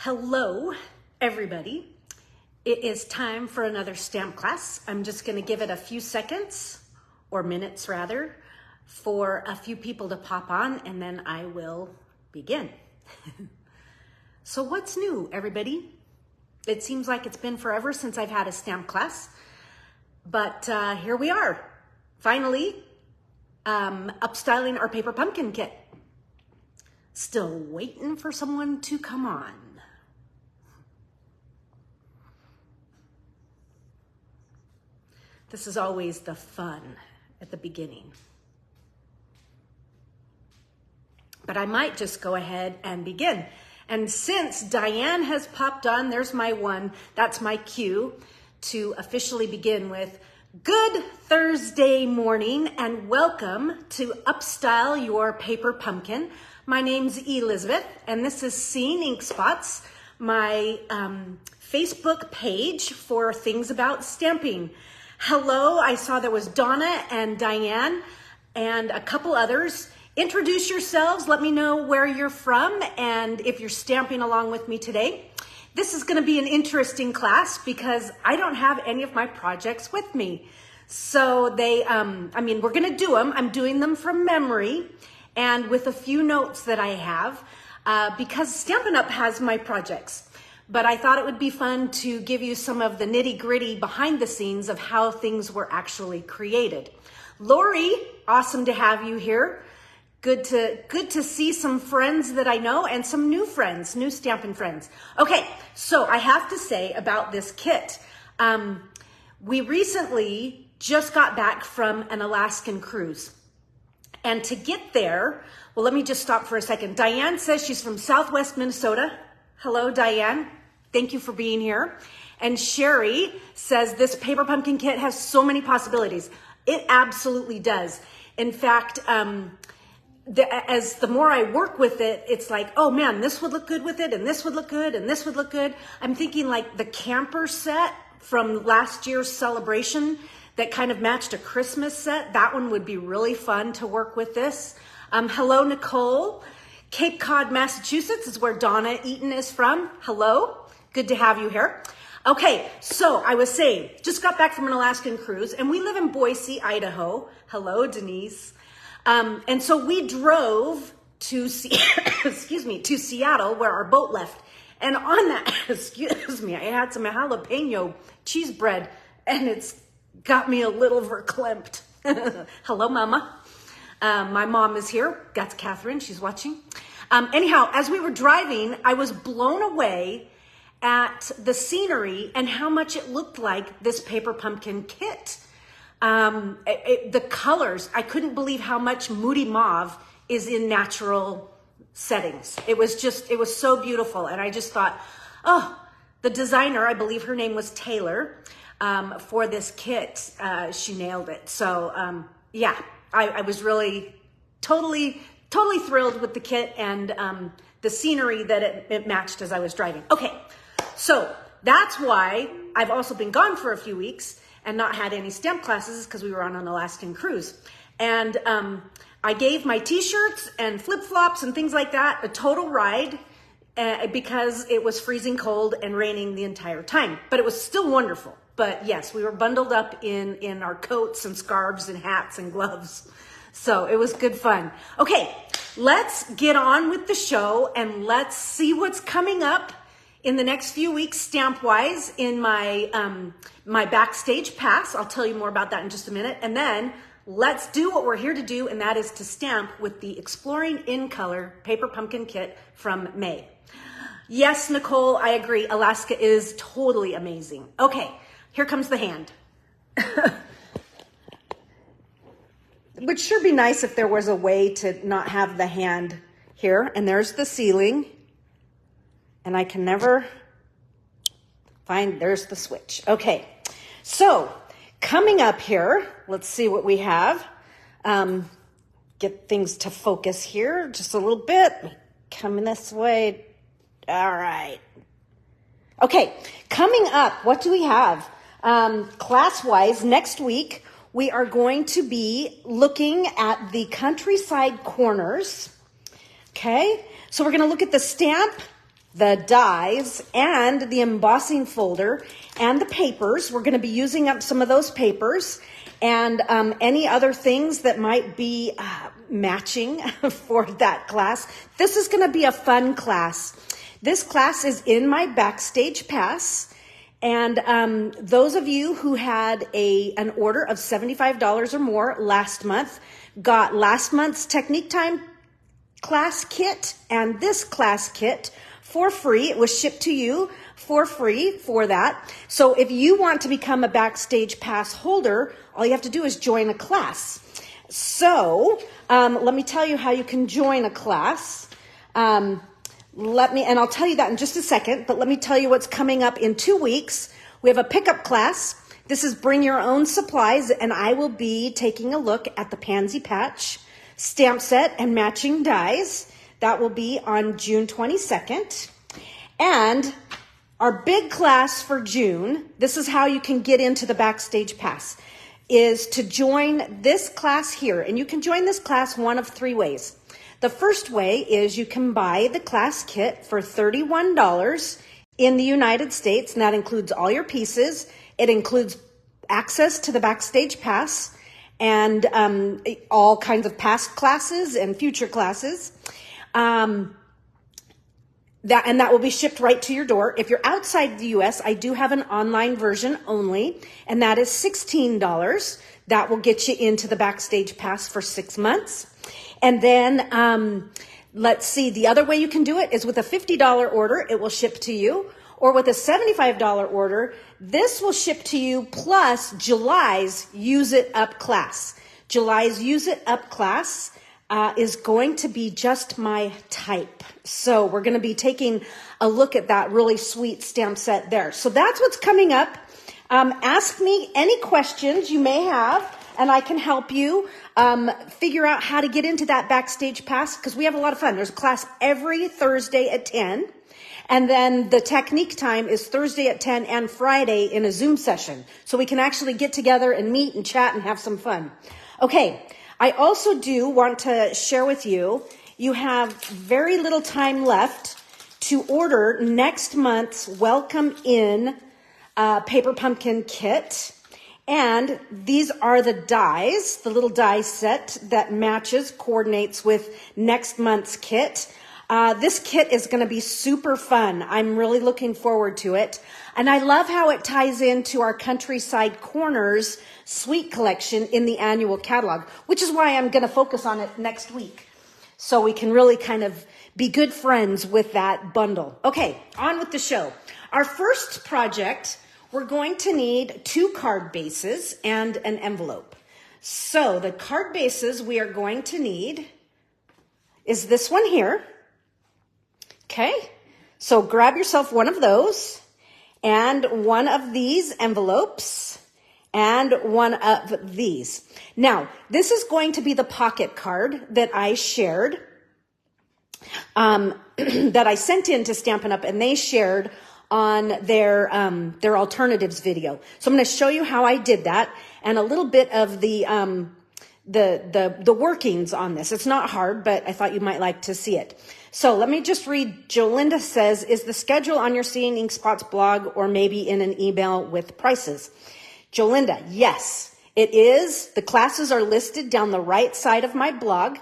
Hello, everybody. It is time for another stamp class. I'm just going to give it a few seconds, or minutes rather, for a few people to pop on, and then I will begin. So what's new, everybody? It seems like it's been forever since I've had a stamp class, but here we are, finally, upstyling our paper pumpkin kit. Still waiting for someone to come on. This is always the fun at the beginning. But I might just go ahead and begin. And since Diane has popped on, there's my one. That's my cue to officially begin with. Good Thursday morning and welcome to Upstyle Your Paper Pumpkin. My name's Elizabeth and this is Seeing Ink Spots, my Facebook page for things about stamping. Hello, I saw there was Donna and Diane and a couple others. Introduce yourselves, let me know where you're from and if you're stamping along with me today. This is gonna be an interesting class because I don't have any of my projects with me. So we're gonna do them. I'm doing them from memory and with a few notes that I have because Stampin' Up! Has my projects. But I thought it would be fun to give you some of the nitty-gritty behind the scenes of how things were actually created. Lori, awesome to have you here. Good to see some friends that I know and some new friends, new Stampin' friends. Okay, so I have to say about this kit. We recently just got back from an Alaskan cruise. And to get there, well, let me just stop for a second. Diane says she's from Southwest Minnesota. Hello, Diane. Thank you for being here. And Sherry says this paper pumpkin kit has so many possibilities. It absolutely does. In fact, as the more I work with it, it's like, oh man, this would look good with it, and this would look good, and this would look good. I'm thinking like the camper set from last year's celebration that kind of matched a Christmas set. That one would be really fun to work with this. Hello, Nicole. Cape Cod, Massachusetts is where Donna Eaton is from. Hello, good to have you here. Okay, so I was saying, just got back from an Alaskan cruise and we live in Boise, Idaho. Hello, Denise. And so we drove to, to Seattle where our boat left. And on that, I had some jalapeno cheese bread and it's got me a little verklempt. Hello, Mama. My mom is here. That's Catherine. She's watching. Anyhow, as we were driving, I was blown away at the scenery and how much it looked like this paper pumpkin kit. The colors, I couldn't believe how much Moody Mauve is in natural settings. It was so beautiful. And I just thought, oh, the designer, I believe her name was Taylor, for this kit, she nailed it. So yeah, I was really totally thrilled with the kit and the scenery that it matched as I was driving. Okay, so that's why I've also been gone for a few weeks and not had any stamp classes because we were on an Alaskan cruise. And I gave my t-shirts and flip-flops and things like that a total ride because it was freezing cold and raining the entire time. But it was still wonderful. But yes, we were bundled up in our coats and scarves and hats and gloves. So it was good fun. Okay, let's get on with the show and let's see what's coming up in the next few weeks stamp-wise in my my backstage pass. I'll tell you more about that in just a minute. And then let's do what we're here to do, and that is to stamp with the Exploring in Color Paper Pumpkin Kit from May. Yes, Nicole, I agree. Alaska is totally amazing. Okay, here comes the hand. It would sure be nice if there was a way to not have the hand here. And there's the ceiling. And I can never find, there's the switch. Okay, so coming up here, let's see what we have. Get things to focus here just a little bit. Coming this way. All right. Okay, coming up, what do we have? Class-wise, next week, we are going to be looking at the countryside corners. Okay, so we're going to look at the stamp the dies and the embossing folder and the papers. We're going to be using up some of those papers and any other things that might be matching for that class. This is going to be a fun class. This class is in my Backstage Pass. And those of you who had an order of $75 or more last month got last month's Technique Time class kit and this class kit for free. It was shipped to you for free for that. So if you want to become a Backstage Pass holder, all you have to do is join a class. So let me tell you how you can join a class. And I'll tell you that in just a second, but let me tell you what's coming up in 2 weeks. We have a pickup class. This is bring your own supplies, and I will be taking a look at the Pansy Patch stamp set and matching dies. That will be on June 22nd. And our big class for June, this is how you can get into the Backstage Pass, is to join this class here. And you can join this class one of 3 ways. The first way is you can buy the class kit for $31 in the United States, and that includes all your pieces. It includes access to the Backstage Pass and all kinds of past classes and future classes. That will be shipped right to your door. If you're outside the US, I do have an online version only, and that is $16. That will get you into the Backstage Pass for 6 months. And then, let's see, the other way you can do it is with a $50 order, it will ship to you. Or with a $75 order, this will ship to you plus July's Use It Up class. July's Use It Up class is going to be just my type. So we're going to be taking a look at that really sweet stamp set there. So that's what's coming up. Ask me any questions you may have, and I can help you figure out how to get into that Backstage Pass, because we have a lot of fun. There's a class every Thursday at 10. And then the Technique Time is Thursday at 10 and Friday in a Zoom session. So we can actually get together and meet and chat and have some fun. Okay, I also do want to share with you, you have very little time left to order next month's Welcome In Paper Pumpkin Kit. And these are the dies, the little die set that coordinates with next month's kit. This kit is going to be super fun. I'm really looking forward to it. And I love how it ties into our Countryside Corners Sweet Collection in the annual catalog, which is why I'm going to focus on it next week. So we can really kind of be good friends with that bundle. Okay, on with the show. Our first project, we're going to need 2 card bases and an envelope. So the card bases we are going to need is this one here. Okay, so grab yourself one of those and one of these envelopes and one of these. Now, this is going to be the pocket card that I shared, that I sent in to Stampin' Up, and they shared on their alternatives video. So I'm going to show you how I did that and a little bit of the workings on this. It's not hard, but I thought you might like to see it. So let me just read. Jolinda says, is the schedule on your Seeing Ink Spots blog or maybe in an email with prices? Jolinda, yes, it is. The classes are listed down the right side of my blog.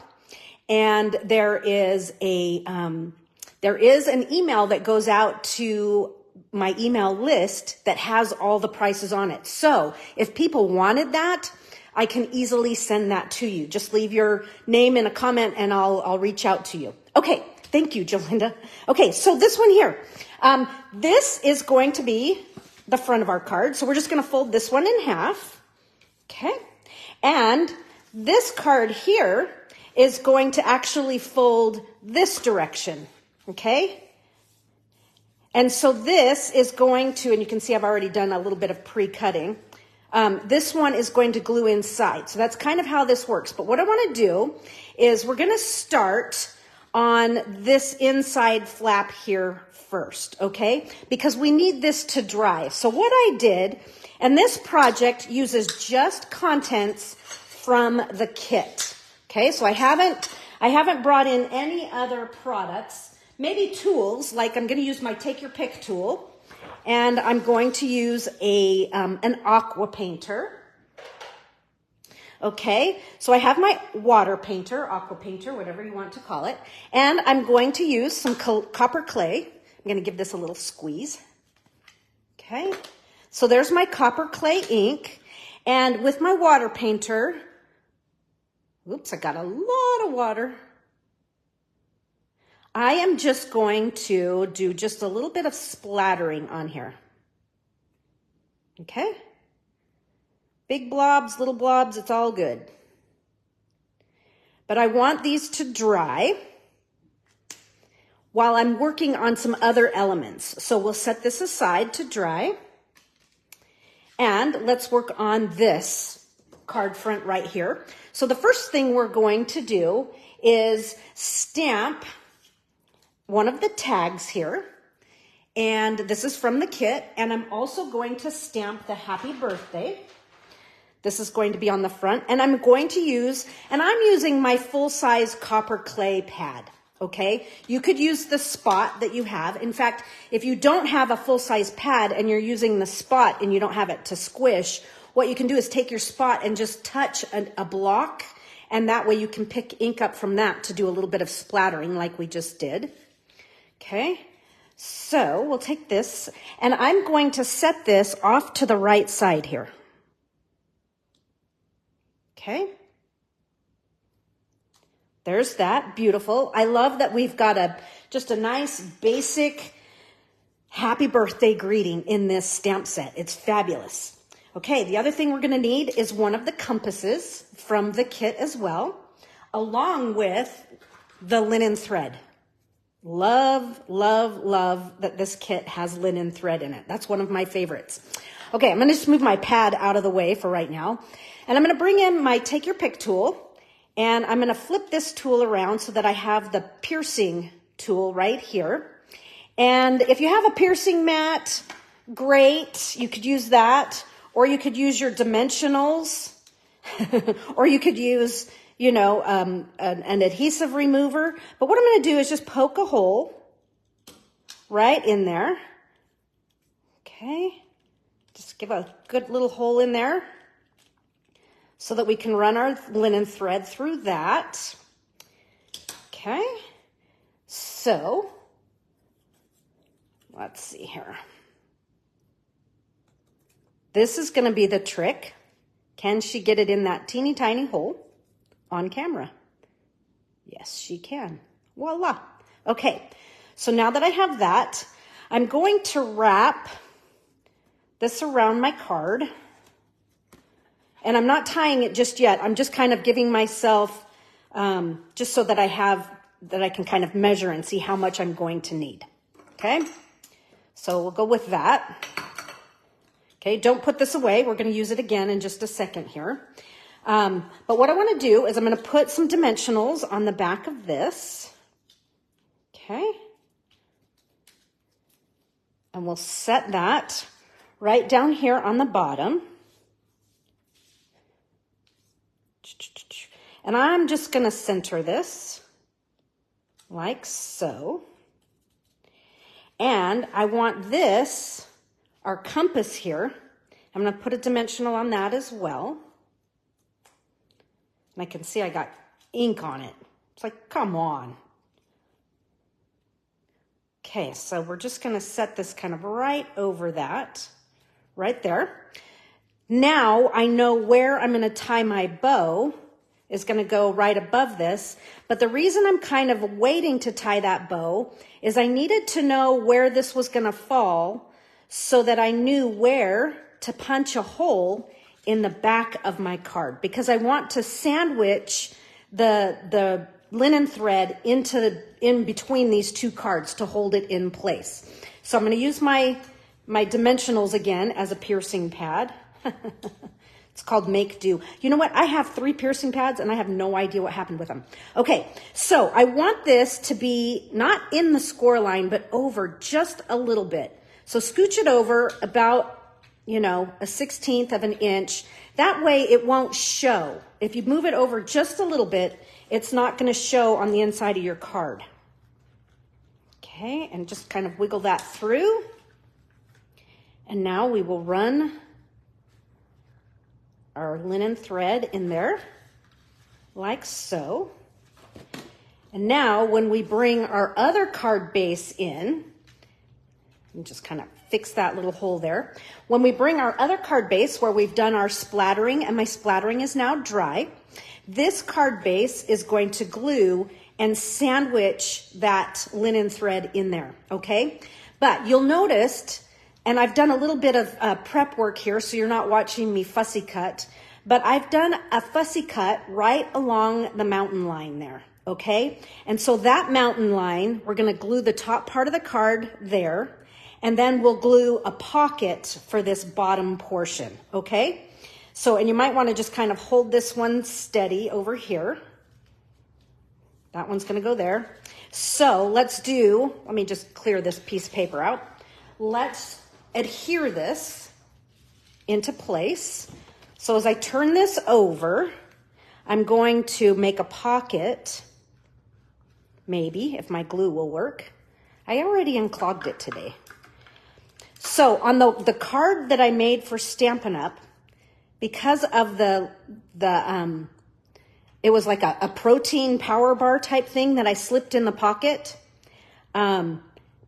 And there is an email that goes out to my email list that has all the prices on it. So if people wanted that, I can easily send that to you. Just leave your name in a comment and I'll reach out to you. Okay, thank you, Jolinda. Okay, so this one here. This is going to be the front of our card. So we're just going to fold this one in half. Okay, and this card here is going to actually fold this direction. Okay, and so this is going to, and you can see I've already done a little bit of pre-cutting. This one is going to glue inside. So that's kind of how this works. But what I want to do is we're going to start on this inside flap here first, okay? Because we need this to dry. So what I did, and this project uses just contents from the kit, okay? So I haven't brought in any other products. maybe tools, like I'm going to use my Take Your Pick tool, and I'm going to use an aqua painter. Okay, so I have my water painter, aqua painter, whatever you want to call it, and I'm going to use some copper clay. I'm going to give this a little squeeze. Okay, so there's my copper clay ink, and with my water painter, oops, I got a lot of water. I am just going to do just a little bit of splattering on here. Okay? Big blobs, little blobs, it's all good. But I want these to dry while I'm working on some other elements. So we'll set this aside to dry. And let's work on this card front right here. So the first thing we're going to do is stamp one of the tags here, and this is from the kit, and I'm also going to stamp the happy birthday. This is going to be on the front, and I'm going to use, and I'm using my full-size copper clay pad, okay? You could use the spot that you have. In fact, if you don't have a full-size pad and you're using the spot and you don't have it to squish, what you can do is take your spot and just touch a block, and that way you can pick ink up from that to do a little bit of splattering like we just did. Okay, so we'll take this, and I'm going to set this off to the right side here. Okay, there's that, beautiful. I love that we've got just a nice basic happy birthday greeting in this stamp set. It's fabulous. Okay, the other thing we're going to need is one of the compasses from the kit as well, along with the linen thread. Love, love, love that this kit has linen thread in it. That's one of my favorites. Okay, I'm going to just move my pad out of the way for right now. And I'm going to bring in my Take Your Pick tool. And I'm going to flip this tool around so that I have the piercing tool right here. And if you have a piercing mat, great. You could use that. Or you could use your dimensionals. Or you could use, you know, an adhesive remover. But what I'm going to do is just poke a hole right in there. Okay. Just give a good little hole in there so that we can run our linen thread through that. Okay. So, let's see here. This is going to be the trick. Can she get it in that teeny tiny hole on camera? Yes, she can. Voila. Okay, so now that I have that, I'm going to wrap this around my card. And I'm not tying it just yet. I'm just kind of giving myself, just so that I can kind of measure and see how much I'm going to need. Okay, so we'll go with that. Okay, don't put this away. We're going to use it again in just a second here. But what I want to do is I'm going to put some dimensionals on the back of this. Okay. And we'll set that right down here on the bottom. And I'm just going to center this like so. And I want this, our compass here, I'm going to put a dimensional on that as well. And I can see I got ink on it. It's like, come on. Okay, so we're just going to set this kind of right over that, right there. Now I know where I'm going to tie my bow is going to go right above this. But the reason I'm kind of waiting to tie that bow is I needed to know where this was going to fall so that I knew where to punch a hole in the back of my card, because I want to sandwich the linen thread in between these two cards to hold it in place. So I'm going to use my dimensionals again as a piercing pad. It's called Make Do. You know what? I have 3 piercing pads and I have no idea what happened with them. Okay, so I want this to be not in the score line, but over just a little bit. So scooch it over about, a 1/16 of an inch. That way it won't show. If you move it over just a little bit, it's not going to show on the inside of your card. Okay, and just kind of wiggle that through. And now we will run our linen thread in there, like so. And now when we bring our other card base in, and just kind of fix that little hole there. When we bring our other card base where we've done our splattering, and my splattering is now dry, this card base is going to glue and sandwich that linen thread in there, okay? But you'll notice, and I've done a little bit of prep work here, so you're not watching me fussy cut, but I've done a fussy cut right along the mountain line there, okay? And so that mountain line, we're gonna glue the top part of the card there, and then we'll glue a pocket for this bottom portion, okay? So, and you might wanna just kind of hold this one steady over here. That one's gonna go there. So let me just clear this piece of paper out. Let's adhere this into place. So as I turn this over, I'm going to make a pocket, maybe, if my glue will work. I already unclogged it today. So on the card that I made for Stampin' Up, because of it was like a protein power bar type thing that I slipped in the pocket.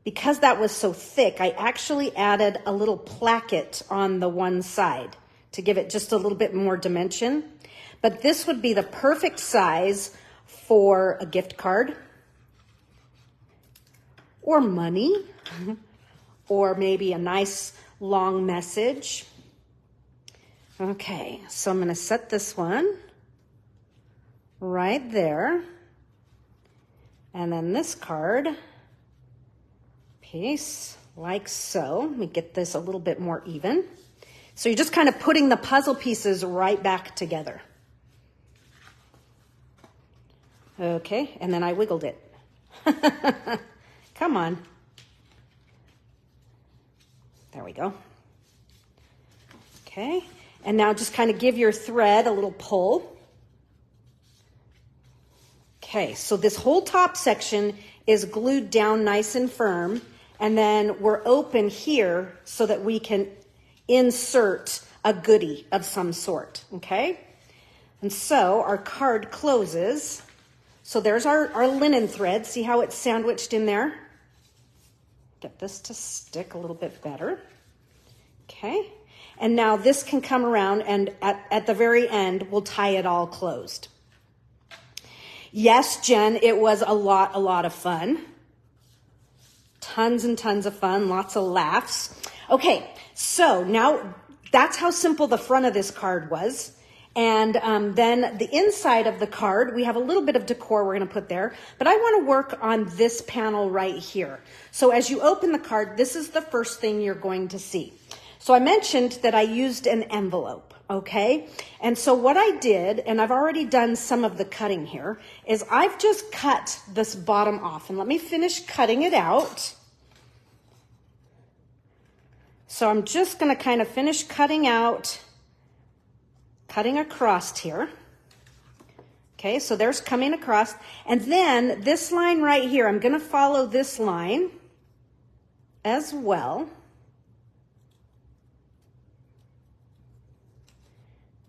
Because that was so thick, I actually added a little placket on the one side to give it just a little bit more dimension. But this would be the perfect size for a gift card or money. Or maybe a nice long message. Okay, so I'm going to set this one right there. And then this card piece, like so. Let me get this a little bit more even. So you're just kind of putting the puzzle pieces right back together. Okay, and then I wiggled it. Come on. There we go. Okay, and now just kind of give your thread a little pull. Okay, so this whole top section is glued down nice and firm, and then we're open here so that we can insert a goodie of some sort, okay? And so our card closes. So there's our linen thread. See how it's sandwiched in there? Get this to stick a little bit better. Okay. And now this can come around, and at the very end, we'll tie it all closed. Yes, Jen, it was a lot of fun. Tons and tons of fun, lots of laughs. Okay, so now that's how simple the front of this card was. And then the inside of the card, we have a little bit of decor we're going to put there, but I want to work on this panel right here. So as you open the card, this is the first thing you're going to see. So I mentioned that I used an envelope, okay? And so what I did, and I've already done some of the cutting here, is I've just cut this bottom off. And let me finish cutting it out. So I'm just going to kind of finish cutting across here. Okay, so there's coming across. And then this line right here, I'm going to follow this line as well.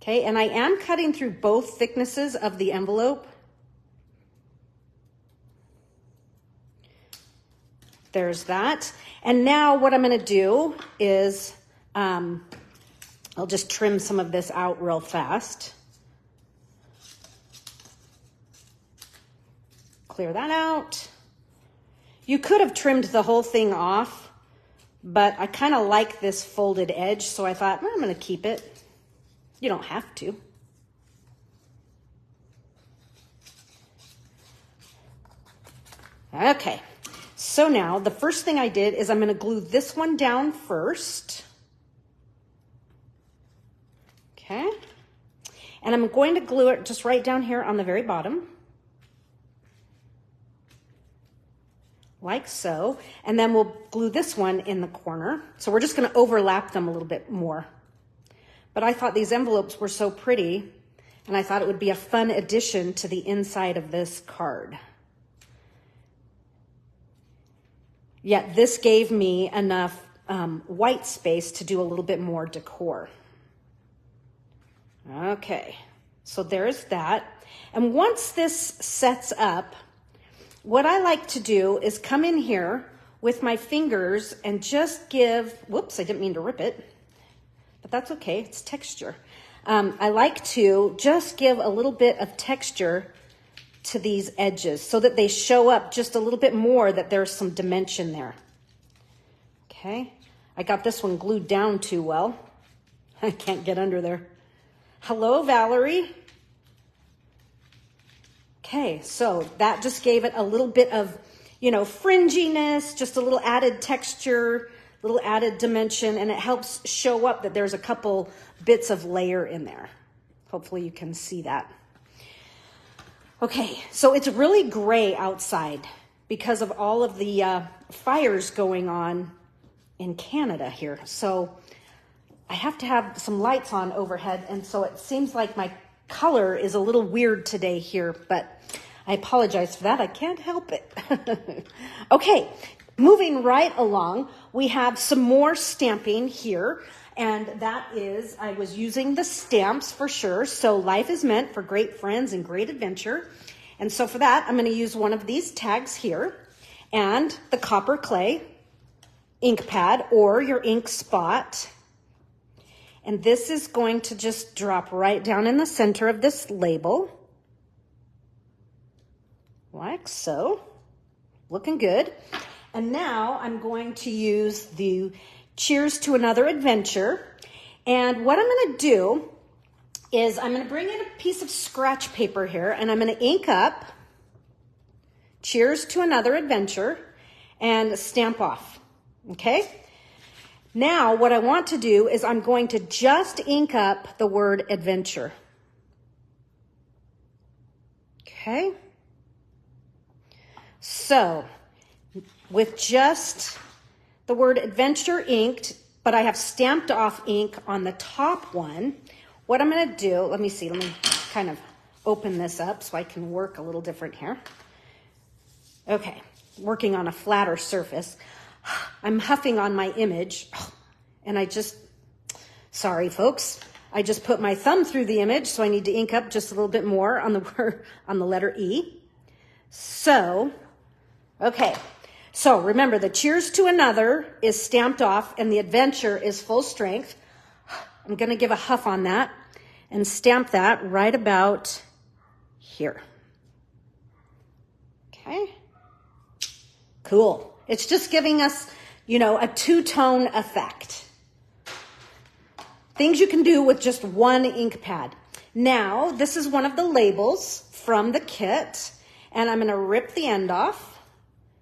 Okay, and I am cutting through both thicknesses of the envelope. There's that. And now what I'm going to do is I'll just trim some of this out real fast. Clear that out. You could have trimmed the whole thing off, but I kind of like this folded edge, so I thought, well, I'm going to keep it. You don't have to. Okay, so now the first thing I did is I'm going to glue this one down first. Okay, and I'm going to glue it just right down here on the very bottom. Like so, and then we'll glue this one in the corner. So we're just going to overlap them a little bit more. But I thought these envelopes were so pretty, and I thought it would be a fun addition to the inside of this card. Yet this gave me enough white space to do a little bit more decor. Okay, so there's that. And once this sets up, what I like to do is come in here with my fingers and just give, whoops, I didn't mean to rip it, but that's okay, it's texture. I like to just give a little bit of texture to these edges so that they show up just a little bit more, that there's some dimension there. Okay, I got this one glued down too well. I can't get under there. Hello, Valerie. Okay, so that just gave it a little bit of, you know, fringiness, just a little added texture, little added dimension, and it helps show up that there's a couple bits of layer in there. Hopefully you can see that. Okay, so it's really gray outside because of all of the fires going on in Canada here. So I have to have some lights on overhead, and so it seems like my color is a little weird today here, but I apologize for that. I can't help it. Okay, moving right along, we have some more stamping here, and that is, I was using the stamps for sure. So life is meant for great friends and great adventure. And so for that, I'm going to use one of these tags here and the copper clay ink pad or your ink spot. And this is going to just drop right down in the center of this label, like so. Looking good. And now I'm going to use the Cheers to Another Adventure. And what I'm going to do is I'm going to bring in a piece of scratch paper here, and I'm going to ink up Cheers to Another Adventure and stamp off. Okay? Now, what I want to do is I'm going to just ink up the word adventure. Okay? So, with just the word adventure inked, but I have stamped off ink on the top one, what I'm going to do, let me kind of open this up so I can work a little different here. Okay, working on a flatter surface. I'm huffing on my image, and sorry folks, I just put my thumb through the image, so I need to ink up just a little bit more on the word, on the letter E. So, okay, so remember the Cheers to Another is stamped off and the adventure is full strength. I'm going to give a huff on that and stamp that right about here. Okay, cool. It's just giving us, you know, a two-tone effect. Things you can do with just one ink pad. Now, this is one of the labels from the kit, and I'm going to rip the end off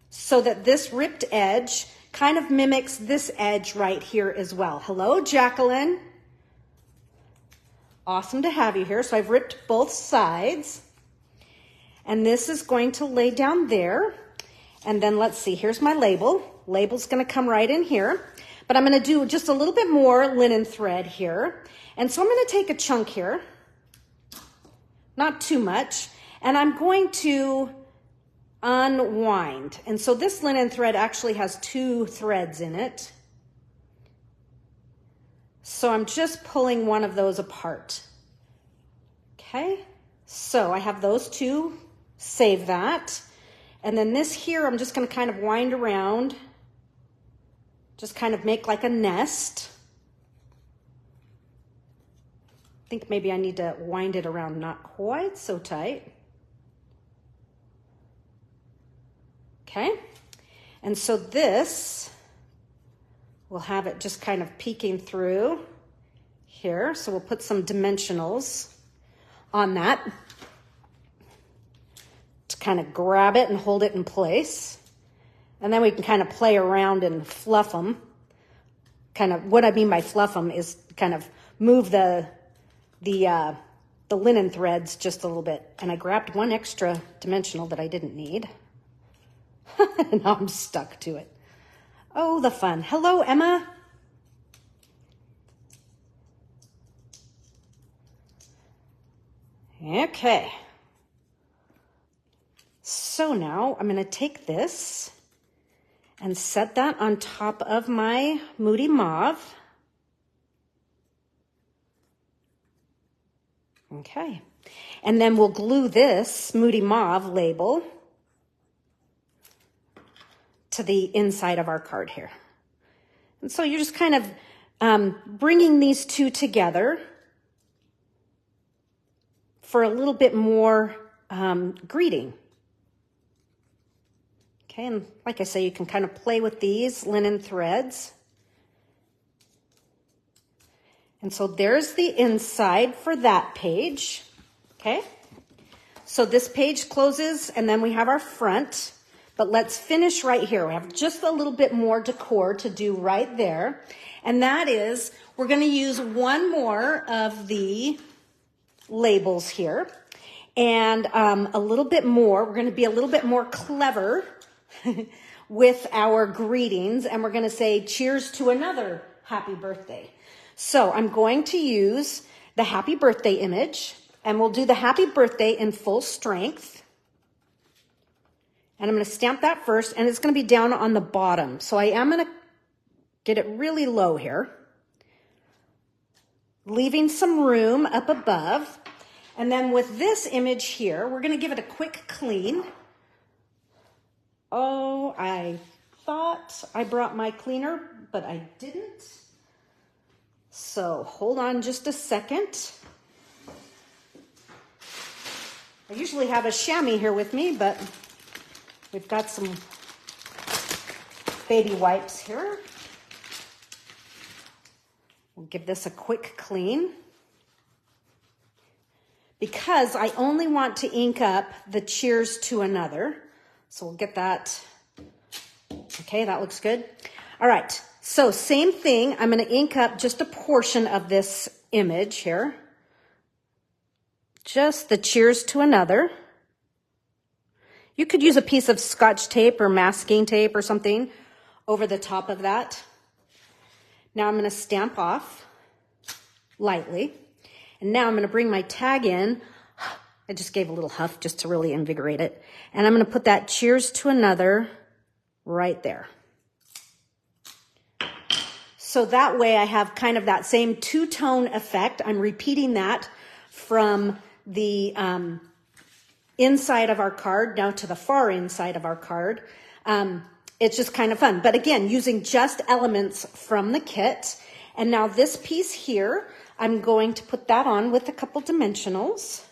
so that this ripped edge kind of mimics this edge right here as well. Hello, Jacqueline. Awesome to have you here. So I've ripped both sides, and this is going to lay down there. And then let's see, here's my label. Label's going to come right in here. But I'm going to do just a little bit more linen thread here. And so I'm going to take a chunk here, not too much, and I'm going to unwind. And so this linen thread actually has 2 threads in it. So I'm just pulling one of those apart. Okay, so I have those 2, save that. And then this here, I'm just going to kind of wind around, just kind of make like a nest. I think maybe I need to wind it around not quite so tight. Okay, and so this, we'll have it just kind of peeking through here. So we'll put some dimensionals on that to kind of grab it and hold it in place. And then we can kind of play around and fluff them. Kind of, what I mean by fluff them is kind of move the linen threads just a little bit. And I grabbed one extra dimensional that I didn't need. Now I'm stuck to it. Oh, the fun. Hello, Emma. Okay. So now I'm going to take this and set that on top of my Moody Mauve. Okay, and then we'll glue this Moody Mauve label to the inside of our card here. And so you're just kind of bringing these two together for a little bit more greeting. Okay, and like I say, you can kind of play with these linen threads. And so there's the inside for that page. Okay, so this page closes and then we have our front. But let's finish right here. We have just a little bit more decor to do right there. And that is, we're going to use one more of the labels here. And a little bit more, we're going to be a little bit more clever with our greetings. And we're going to say, cheers to another happy birthday. So I'm going to use the happy birthday image. And we'll do the happy birthday in full strength. And I'm going to stamp that first, and it's going to be down on the bottom. So I am going to get it really low here, leaving some room up above. And then with this image here, we're going to give it a quick clean. Oh, I thought I brought my cleaner, but I didn't. So hold on just a second. I usually have a chamois here with me, but we've got some baby wipes here. We'll give this a quick clean. Because I only want to ink up the cheers to another. So we'll get that. Okay, that looks good. All right, so same thing. I'm going to ink up just a portion of this image here. Just the cheers to another. You could use a piece of Scotch tape or masking tape or something over the top of that. Now I'm going to stamp off lightly. And now I'm going to bring my tag in. I just gave a little huff just to really invigorate it. And I'm going to put that cheers to another right there. So that way I have kind of that same two-tone effect. I'm repeating that from the inside of our card now to the far inside of our card. It's just kind of fun. But again, using just elements from the kit. And now this piece here, I'm going to put that on with a couple dimensionals.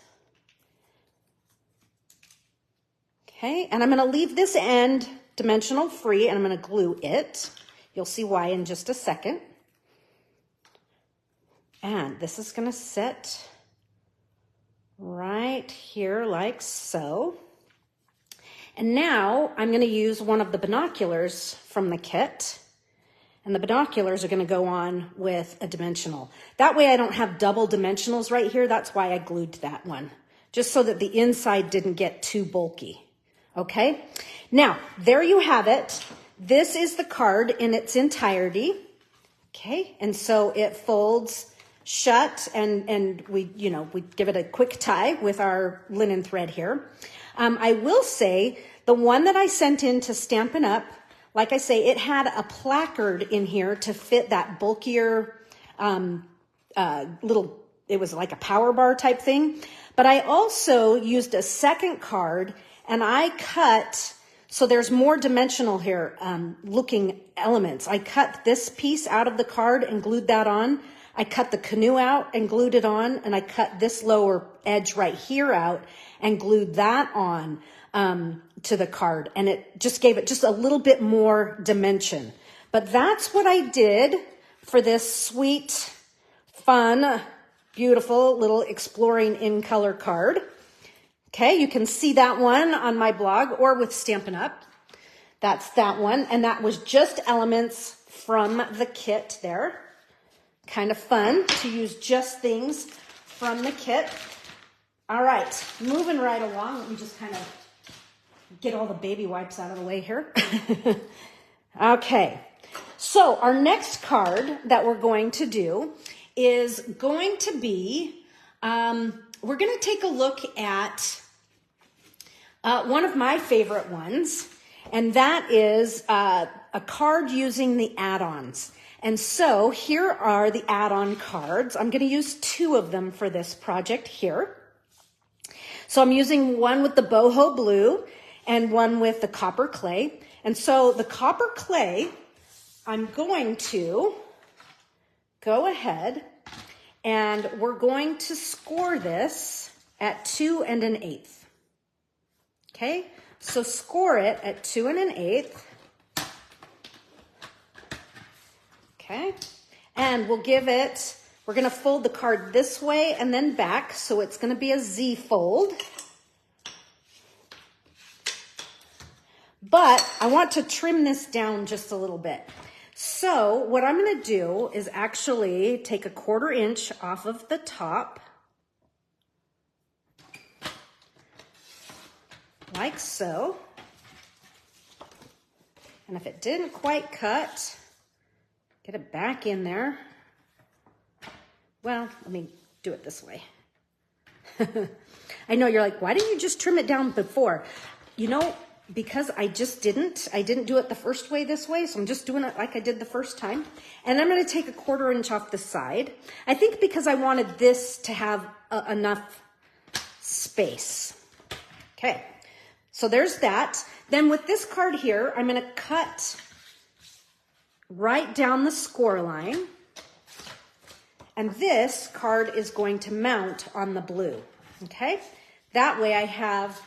Okay, and I'm going to leave this end dimensional free, and I'm going to glue it. You'll see why in just a second. And this is going to sit right here like so. And now I'm going to use one of the binoculars from the kit. And the binoculars are going to go on with a dimensional. That way I don't have double dimensionals right here. That's why I glued that one, just so that the inside didn't get too bulky. Okay, now there you have it. This is the card in its entirety. Okay, and so it folds shut, and we give it a quick tie with our linen thread here. I will say the one that I sent in to Stampin' Up, like I say, it had a placard in here to fit that bulkier little, it was like a power bar type thing. But I also used a second card, and I cut, so there's more dimensional here looking elements. I cut this piece out of the card and glued that on. I cut the canoe out and glued it on, and I cut this lower edge right here out and glued that on to the card. And it just gave it just a little bit more dimension. But that's what I did for this sweet, fun, beautiful little Exploring in Color card. Okay, you can see that one on my blog or with Stampin' Up. That's that one. And that was just elements from the kit there. Kind of fun to use just things from the kit. All right, moving right along. Let me just kind of get all the baby wipes out of the way here. Okay, so our next card that we're going to do is going to be, we're going to take a look at one of my favorite ones. And that is a card using the add-ons. And so here are the add-on cards. I'm going to use 2 of them for this project here. So I'm using one with the boho blue and one with the copper clay. And so the copper clay, I'm going to go ahead and we're going to score this at 2 1/8. Okay, so score it at 2 1/8. Okay, and we'll give it, we're going to fold the card this way and then back, so it's going to be a Z fold. But I want to trim this down just a little bit. So what I'm going to do is actually take a 1/4 inch off of the top, like so. And if it didn't quite cut, get it back in there. Well, let me do it this way. I know you're like, why didn't you just trim it down before? You know, because I didn't do it the first way this way, so I'm just doing it like I did the first time. And I'm going to take a 1/4 inch off the side. I think because I wanted this to have enough space. Okay, so there's that. Then with this card here, I'm going to cut right down the score line. And this card is going to mount on the blue, okay? That way I have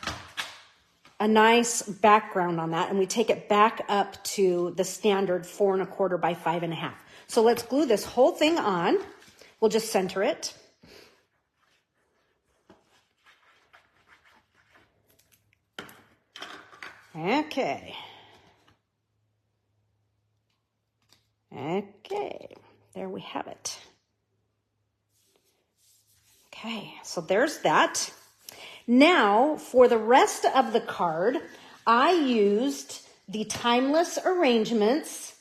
a nice background on that, and we take it back up to the standard 4 1/4 by 5 1/2. So let's glue this whole thing on. We'll just center it. Okay. Okay, there we have it. Okay, so there's that. Now, for the rest of the card, I used the Timeless Arrangements.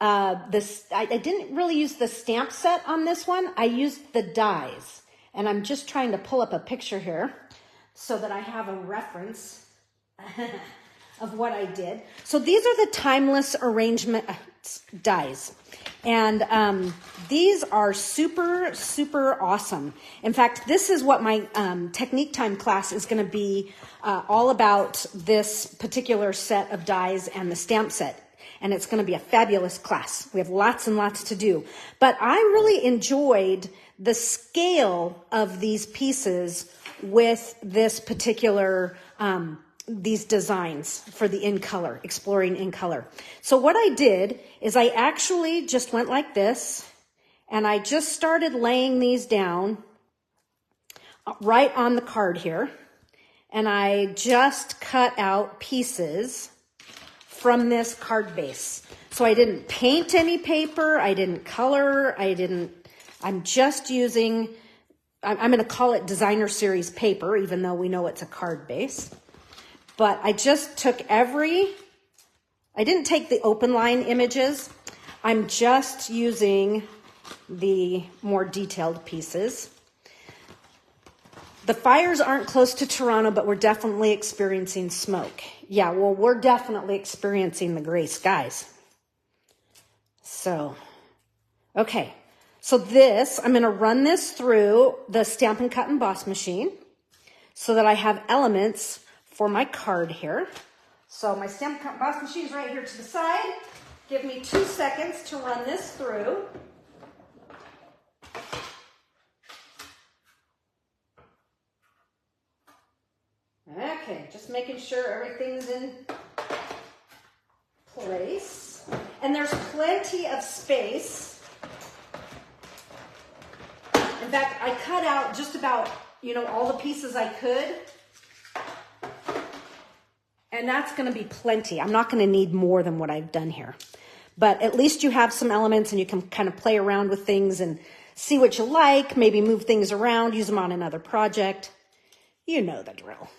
I didn't really use the stamp set on this one. I used the dies. And I'm just trying to pull up a picture here so that I have a reference of what I did. So these are the Timeless Arrangement dies. And these are super, super awesome. In fact, this is what my Technique Time class is going to be all about, this particular set of dies and the stamp set. And it's going to be a fabulous class. We have lots and lots to do. But I really enjoyed the scale of these pieces with this particular these designs for the in color, exploring in color. So what I did is I actually just went like this, and I just started laying these down right on the card here. And I just cut out pieces from this card base. So I didn't paint any paper, I didn't color, I'm just using, I'm gonna call it Designer Series paper, even though we know it's a card base. But I just took I didn't take the open line images. I'm just using the more detailed pieces. The fires aren't close to Toronto, but we're definitely experiencing smoke. Yeah, well, we're definitely experiencing the gray skies. So, okay. So this, I'm going to run this through the Stampin' Cut and Emboss machine so that I have elements for my card here. So my Stampin' Cut and Emboss machine is right here to the side. Give me 2 seconds to run this through. Okay, just making sure everything's in place. And there's plenty of space. In fact, I cut out just about, all the pieces I could. And that's going to be plenty. I'm not going to need more than what I've done here. But at least you have some elements and you can kind of play around with things and see what you like, maybe move things around, use them on another project. You know the drill.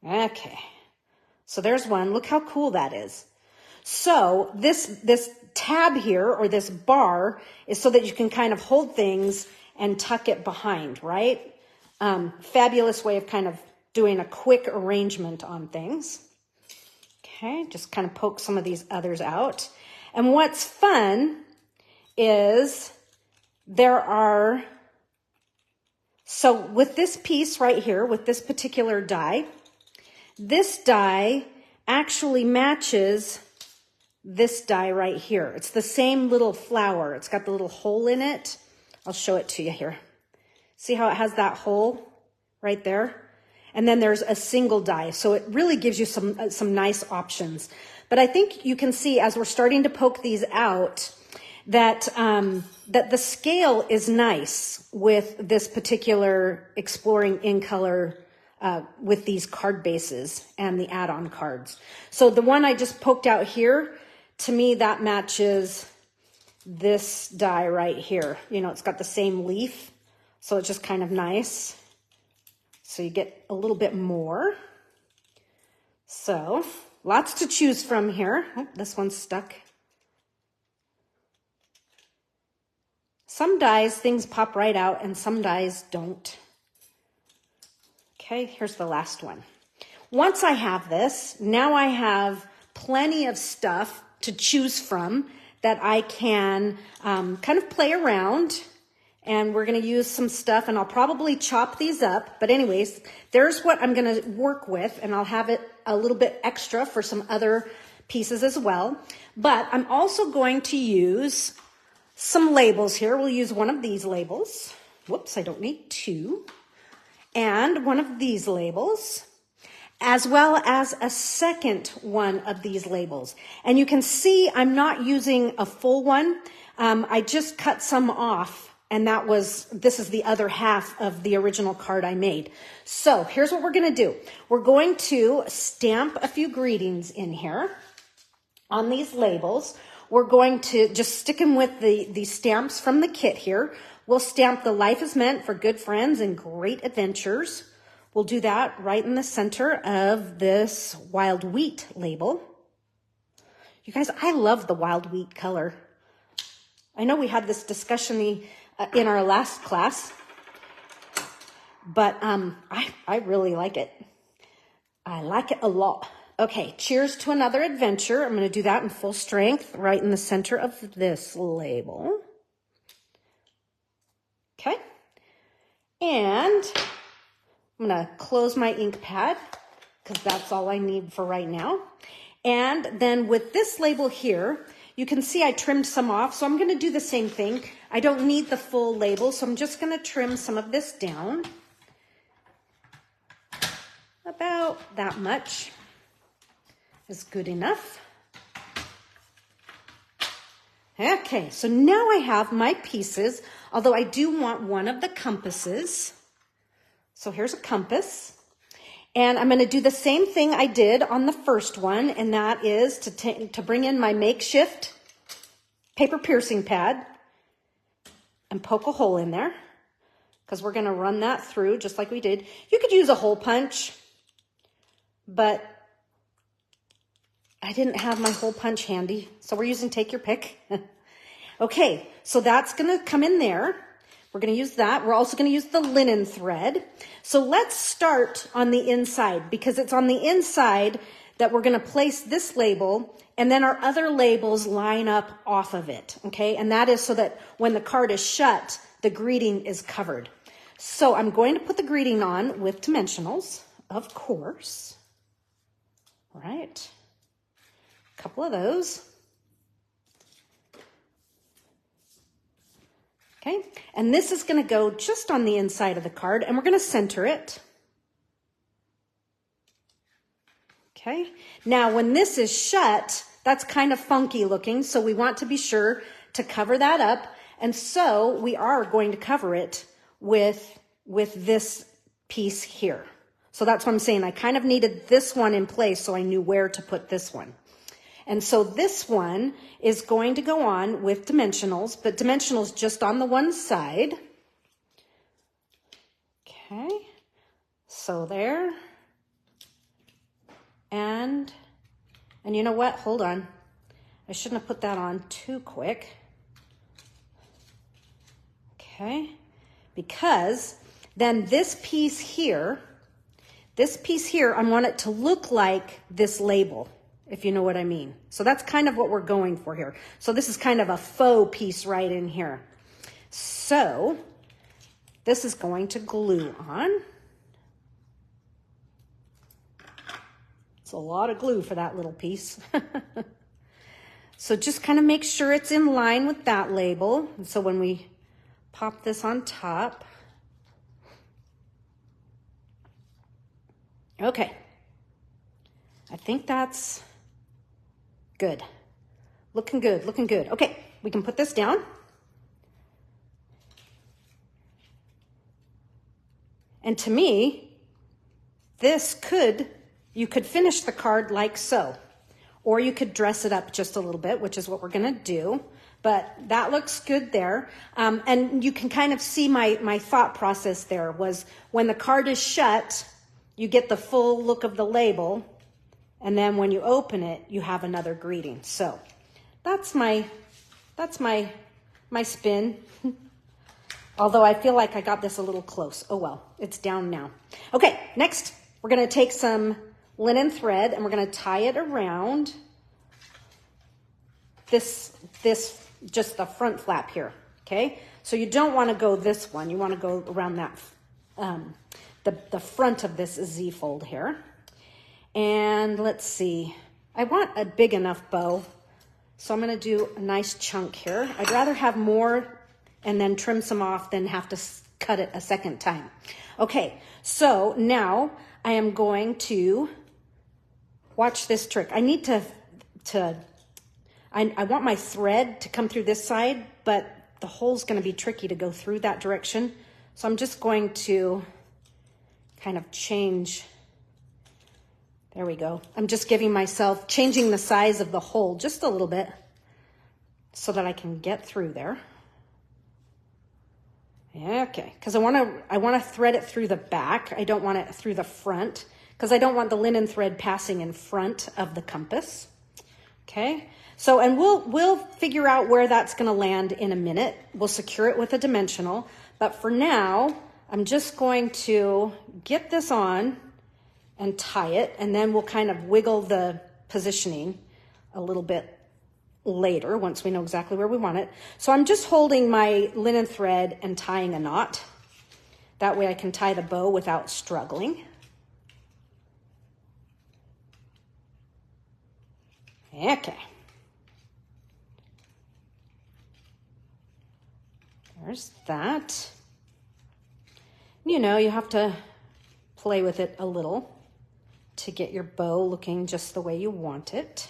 Okay, so there's one. Look how cool that is. So this tab here, or this bar, is so that you can kind of hold things and tuck it behind, right? Fabulous way of kind of doing a quick arrangement on things. Okay, just kind of poke some of these others out. And what's fun is so with this piece right here, with this particular die, this die actually matches this die right here. It's the same little flower. It's got the little hole in it. I'll show it to you here. See how it has that hole right there? And then there's a single die. So it really gives you some nice options. But I think you can see as we're starting to poke these out that, that the scale is nice with this particular Exploring in Color with these card bases and the add-on cards. So the one I just poked out here, to me, that matches this die right here. You know, it's got the same leaf, so it's just kind of nice. So you get a little bit more. So lots to choose from here. Oh, this one's stuck. Some dies, things pop right out, and some dies don't. Okay, here's the last one. Once I have this, now I have plenty of stuff to choose from that I can kind of play around. And we're going to use some stuff, and I'll probably chop these up. But anyways, there's what I'm going to work with, and I'll have it a little bit extra for some other pieces as well. But I'm also going to use some labels here. We'll use one of these labels. Whoops, I don't need two. And one of these labels, as well as a second one of these labels. And you can see I'm not using a full one. I just cut some off. And this is the other half of the original card I made. So here's what we're going to do. We're going to stamp a few greetings in here on these labels. We're going to just stick them with the stamps from the kit here. We'll stamp the Life is Meant for Good Friends and Great Adventures. We'll do that right in the center of this Wild Wheat label. You guys, I love the Wild Wheat color. I know we had this discussion in our last class, but I really like it. I like it a lot. Okay, cheers to another adventure. I'm going to do that in full strength right in the center of this label. Okay, and I'm going to close my ink pad because that's all I need for right now. And then with this label here, you can see I trimmed some off, so I'm going to do the same thing. I don't need the full label, so I'm just going to trim some of this down. About that much is good enough. Okay, so now I have my pieces, although I do want one of the compasses. So here's a compass. And I'm going to do the same thing I did on the first one, and that is to bring in my makeshift paper piercing pad and poke a hole in there, because we're going to run that through just like we did. You could use a hole punch, but I didn't have my hole punch handy, so we're using take your pick. Okay, so that's going to come in there. We're going to use that. We're also going to use the linen thread. So let's start on the inside, because it's on the inside that we're going to place this label, and then our other labels line up off of it, okay? And that is so that when the card is shut, the greeting is covered. So I'm going to put the greeting on with dimensionals, of course. All right. A couple of those. Okay, and this is going to go just on the inside of the card, and we're going to center it. Okay, now when this is shut, that's kind of funky looking, so we want to be sure to cover that up, and so we are going to cover it with this piece here. So that's what I'm saying. I kind of needed this one in place so I knew where to put this one. And so this one is going to go on with dimensionals, but dimensionals just on the one side. Okay, so there. And you know what? Hold on. I shouldn't have put that on too quick. Okay, because then this piece here, This piece here, I want it to look like this label, if you know what I mean. So that's kind of what we're going for here. So this is kind of a faux piece right in here. So this is going to glue on. It's a lot of glue for that little piece. So just kind of make sure it's in line with that label. And so when we pop this on top, okay, I think that's good. Looking good, looking good. Okay, we can put this down. And to me, you could finish the card like so, or you could dress it up just a little bit, which is what we're gonna do. But that looks good there. And you can kind of see my thought process there was when the card is shut, you get the full look of the label, and then when you open it, you have another greeting. So that's my spin. Although I feel like I got this a little close. Oh well, it's down now. Okay, next we're gonna take some linen thread and we're gonna tie it around this just the front flap here, okay? So you don't wanna go this one, you wanna go around that, the front of this Z fold here. And let's see, I want a big enough bow, so I'm gonna do a nice chunk here. I'd rather have more and then trim some off than have to cut it a second time. Okay, so now I am going to watch this trick. I need I want my thread to come through this side, but the hole's gonna be tricky to go through that direction. So I'm just going to kind of change. There we go. I'm just changing the size of the hole just a little bit so that I can get through there. Okay, because I want to thread it through the back. I don't want it through the front because I don't want the linen thread passing in front of the compass. Okay, so and we'll figure out where that's going to land in a minute. We'll secure it with a dimensional, but for now, I'm just going to get this on and tie it, and then we'll kind of wiggle the positioning a little bit later once we know exactly where we want it. So I'm just holding my linen thread and tying a knot. That way I can tie the bow without struggling. Okay. There's that. You know, you have to play with it a little to get your bow looking just the way you want it.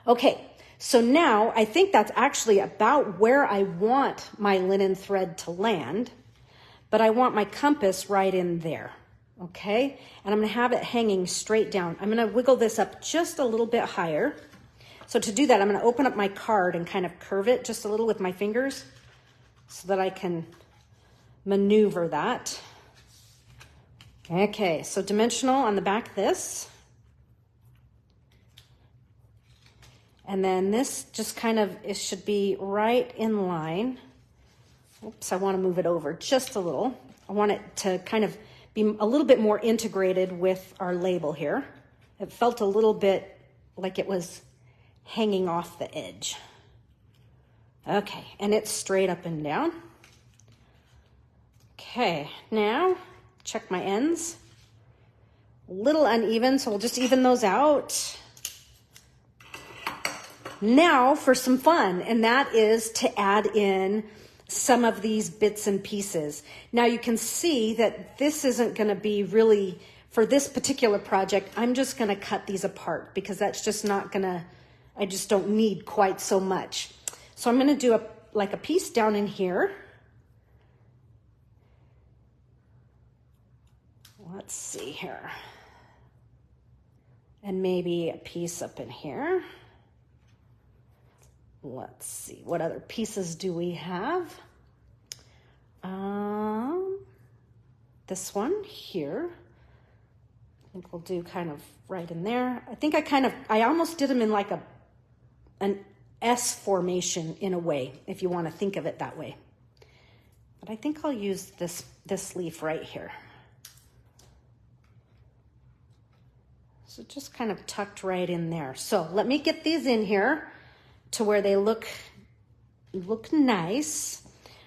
Okay, so now I think that's actually about where I want my linen thread to land, but I want my compass right in there, okay? And I'm gonna have it hanging straight down. I'm gonna wiggle this up just a little bit higher. So to do that, I'm gonna open up my card and kind of curve it just a little with my fingers so that I can maneuver that. Okay, so dimensional on the back of this. And then this just kind of, it should be right in line. Oops, I want to move it over just a little. I want it to kind of be a little bit more integrated with our label here. It felt a little bit like it was hanging off the edge. Okay, and it's straight up and down. Okay, now check my ends. A little uneven, so we'll just even those out. Now for some fun, and that is to add in some of these bits and pieces. Now you can see that this isn't going to be really, for this particular project, I'm just going to cut these apart because that's just not going to, I just don't need quite so much. So I'm going to do like a piece down in here. Let's see here. And maybe a piece up in here. Let's see, what other pieces do we have? This one here. I think we'll do kind of right in there. I think I almost did them in like an S formation in a way, if you want to think of it that way. but I think I'll use this leaf right here. So just kind of tucked right in there. So let me get these in here to where they look nice.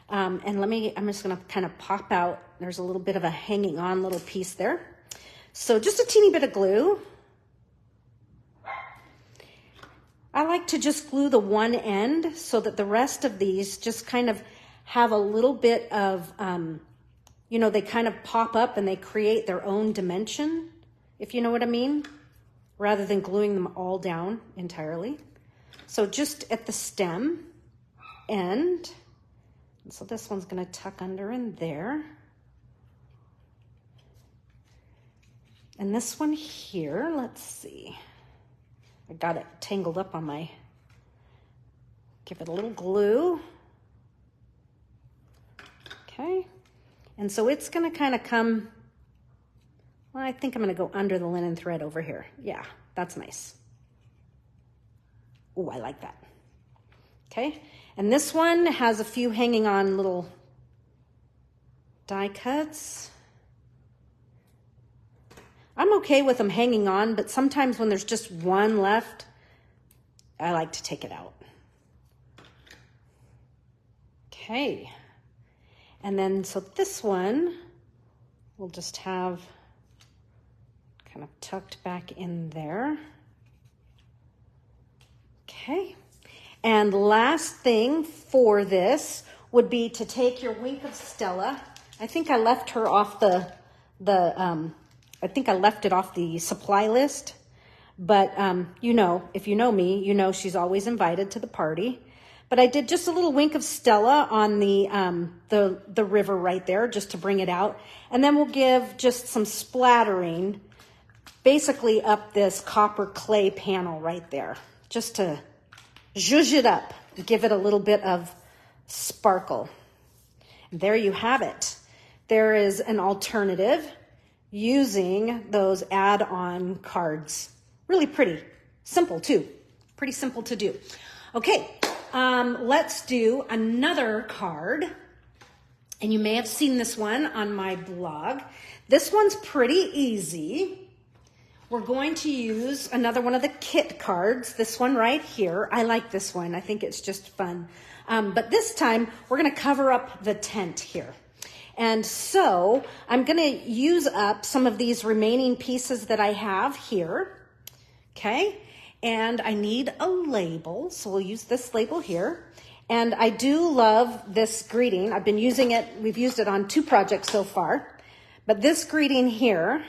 And I'm just gonna kind of pop out. There's a little bit of a hanging on little piece there. So just a teeny bit of glue. I like to just glue the one end so that the rest of these just kind of have a little bit of, you know, they kind of pop up and they create their own dimension, if you know what I mean, rather than gluing them all down entirely. So just at the stem end, so this one's gonna tuck under in there. And this one here, let's see. I got it tangled up on my, give it a little glue. Okay. And so it's gonna kind of come, well, I think I'm gonna go under the linen thread over here. Yeah, that's nice. Oh, I like that. Okay. And this one has a few hanging on little die cuts. I'm okay with them hanging on, but sometimes when there's just one left, I like to take it out. Okay. And then, so this one, we'll just have kind of tucked back in there. Okay. And last thing for this would be to take your Wink of Stella. I think I left her off I think I left it off the supply list, but you know, if you know me, you know she's always invited to the party. But I did just a little Wink of Stella on the river right there, just to bring it out. And then we'll give just some splattering, basically up this copper clay panel right there, just to zhuzh it up, give it a little bit of sparkle. And there you have it. There is an alternative using those add-on cards. Really pretty. Simple too. Pretty simple to do. Okay, let's do another card. And you may have seen this one on my blog. This one's pretty easy. We're going to use another one of the kit cards. This one right here. I like this one. I think it's just fun. But this time, we're going to cover up the tent here. And so I'm going to use up some of these remaining pieces that I have here, okay? And I need a label, so we'll use this label here. And I do love this greeting. I've been using it, we've used it on 2 projects so far. But this greeting here,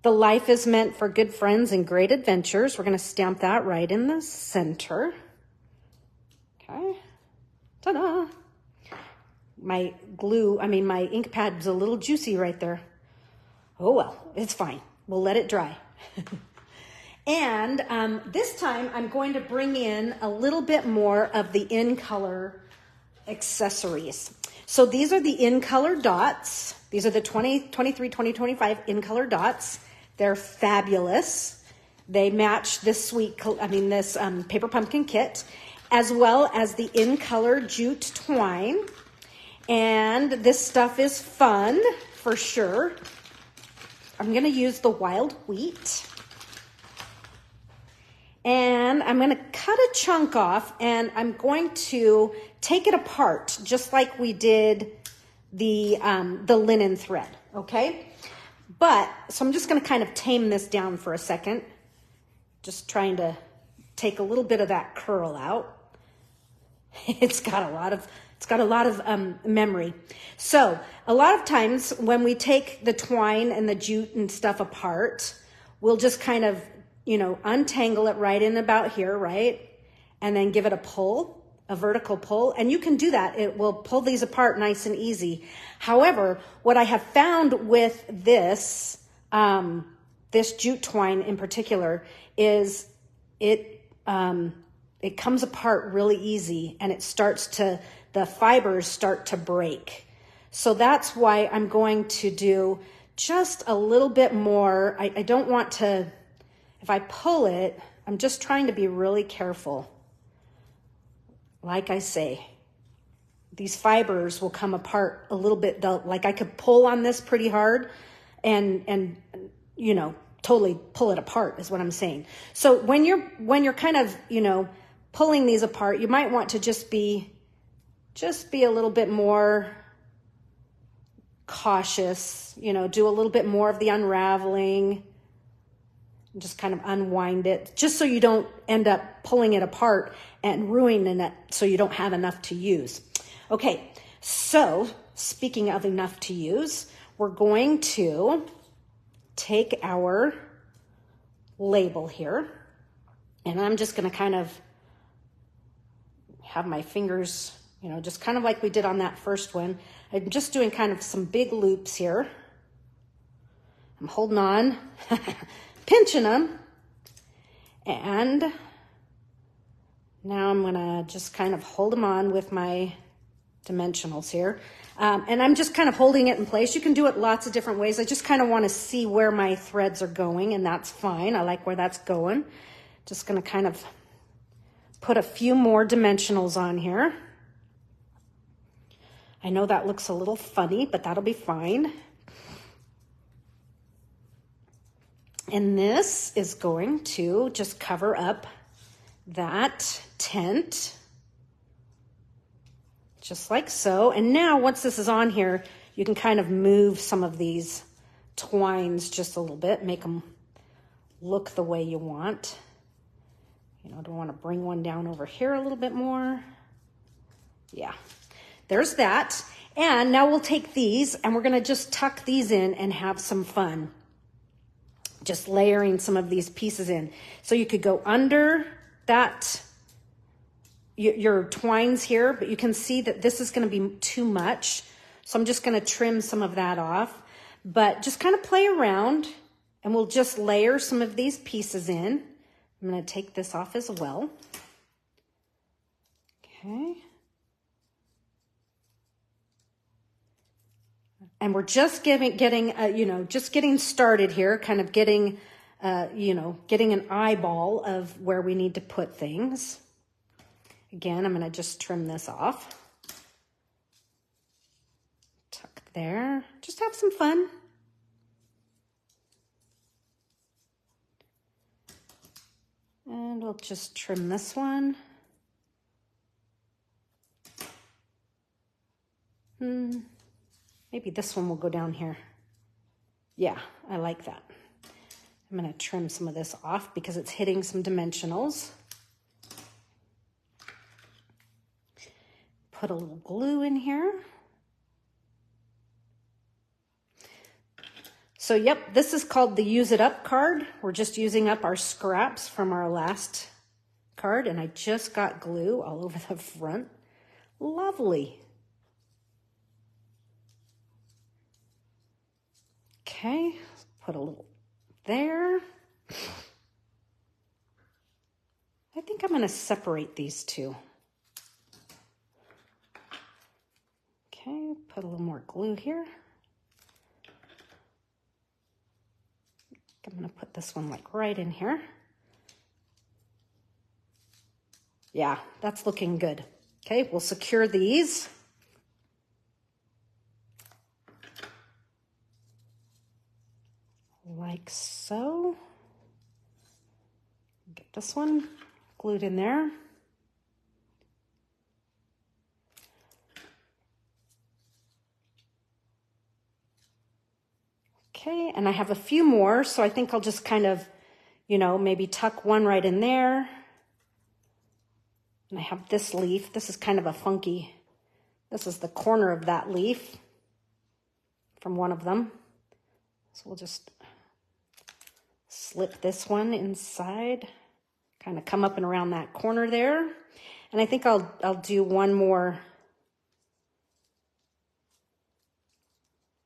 the life is meant for good friends and great adventures. We're going to stamp that right in the center. Okay, ta-da. My ink pad's a little juicy right there. Oh well, it's fine. We'll let it dry. And this time I'm going to bring in a little bit more of the in color accessories. So these are the in color dots. These are the 2023, 2025 in color dots. They're fabulous. They match this paper pumpkin kit, as well as the in color jute twine. And this stuff is fun, for sure. I'm going to use the wild wheat. And I'm going to cut a chunk off, and I'm going to take it apart, just like we did the linen thread, okay? So I'm just going to kind of tame this down for a second. Just trying to take a little bit of that curl out. It's got a lot of memory. So a lot of times when we take the twine and the jute and stuff apart, we'll just kind of, untangle it right in about here, right? And then give it a pull, a vertical pull. And you can do that. It will pull these apart nice and easy. However, what I have found with this jute twine in particular is it comes apart really easy, and the fibers start to break. So that's why I'm going to do just a little bit more. I don't want to, if I pull it, I'm just trying to be really careful. Like I say, these fibers will come apart a little bit. Like I could pull on this pretty hard and you know, totally pull it apart is what I'm saying. So when you're kind of, you know, pulling these apart, you might want to just be a little bit more cautious, you know, do a little bit more of the unraveling, just kind of unwind it, just so you don't end up pulling it apart and ruining it so you don't have enough to use. Okay, so speaking of enough to use, we're going to take our label here, and I'm just going to kind of have my fingers, you know, just kind of like we did on that first one. I'm just doing kind of some big loops here. I'm holding on, pinching them, and now I'm gonna just kind of hold them on with my dimensionals here. And I'm just kind of holding it in place. You can do it lots of different ways. I just kind of want to see where my threads are going, and that's fine. I like where that's going. Just gonna kind of put a few more dimensionals on here. I know that looks a little funny, but that'll be fine. And this is going to just cover up that tent, just like so. And now once this is on here, you can kind of move some of these twines just a little bit, make them look the way you want. You know, do I want to bring one down over here a little bit more? Yeah. There's that. And now we'll take these and we're going to just tuck these in and have some fun. Just layering some of these pieces in. So you could go under that, your twines here, but you can see that this is going to be too much. So I'm just going to trim some of that off. But just kind of play around and we'll just layer some of these pieces in. I'm going to take this off as well. Okay. And we're just getting started here, kind of getting, getting an eyeball of where we need to put things. Again, I'm going to just trim this off. Tuck there. Just have some fun. And we'll just trim this one. Maybe this one will go down here. Yeah, I like that. I'm going to trim some of this off because it's hitting some dimensionals. Put a little glue in here. So yep, this is called the Use It Up card. We're just using up our scraps from our last card, and I just got glue all over the front. Lovely. Okay, put a little there. I think I'm going to separate these two. Okay, put a little more glue here. I'm going to put this one like right in here. Yeah, that's looking good. Okay, we'll secure these. Like so. Get this one glued in there. Okay, and I have a few more, so I think I'll just kind of, maybe tuck one right in there. And I have this leaf. This is kind of a funky, this is the corner of that leaf from one of them. So we'll just slip this one inside, kind of come up and around that corner there. And I think I'll do one more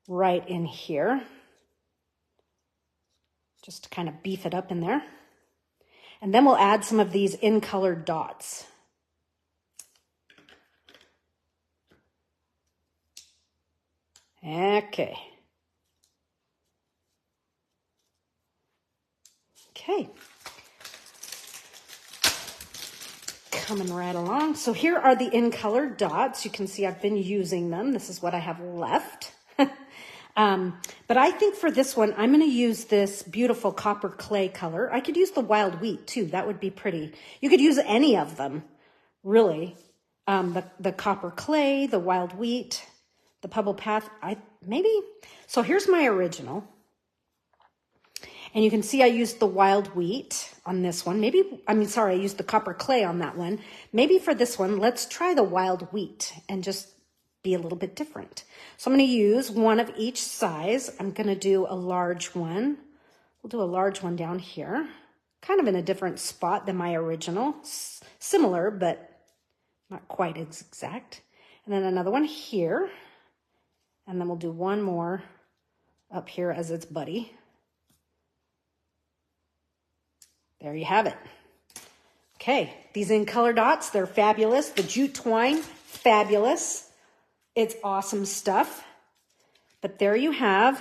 right in here, just to kind of beef it up in there. And then we'll add some of these in-colored dots. Okay. Okay. coming right along. So here are the in color dots. You can see I've been using them. This is what I have left. But I think for this one, I'm going to use this beautiful copper clay color. I could use the wild wheat too. That would be pretty. You could use any of them, really. The copper clay, the wild wheat, the pebble path. So here's my original. And you can see I used the wild wheat on this one. I used the copper clay on that one. Maybe for this one, let's try the wild wheat and just be a little bit different. So I'm going to use one of each size. I'm going to do a large one. We'll do a large one down here, kind of in a different spot than my original. Similar, but not quite as exact. And then another one here. And then we'll do one more up here as its buddy. There you have it. Okay, these in color dots, they're fabulous. The jute twine, fabulous. It's awesome stuff. But there you have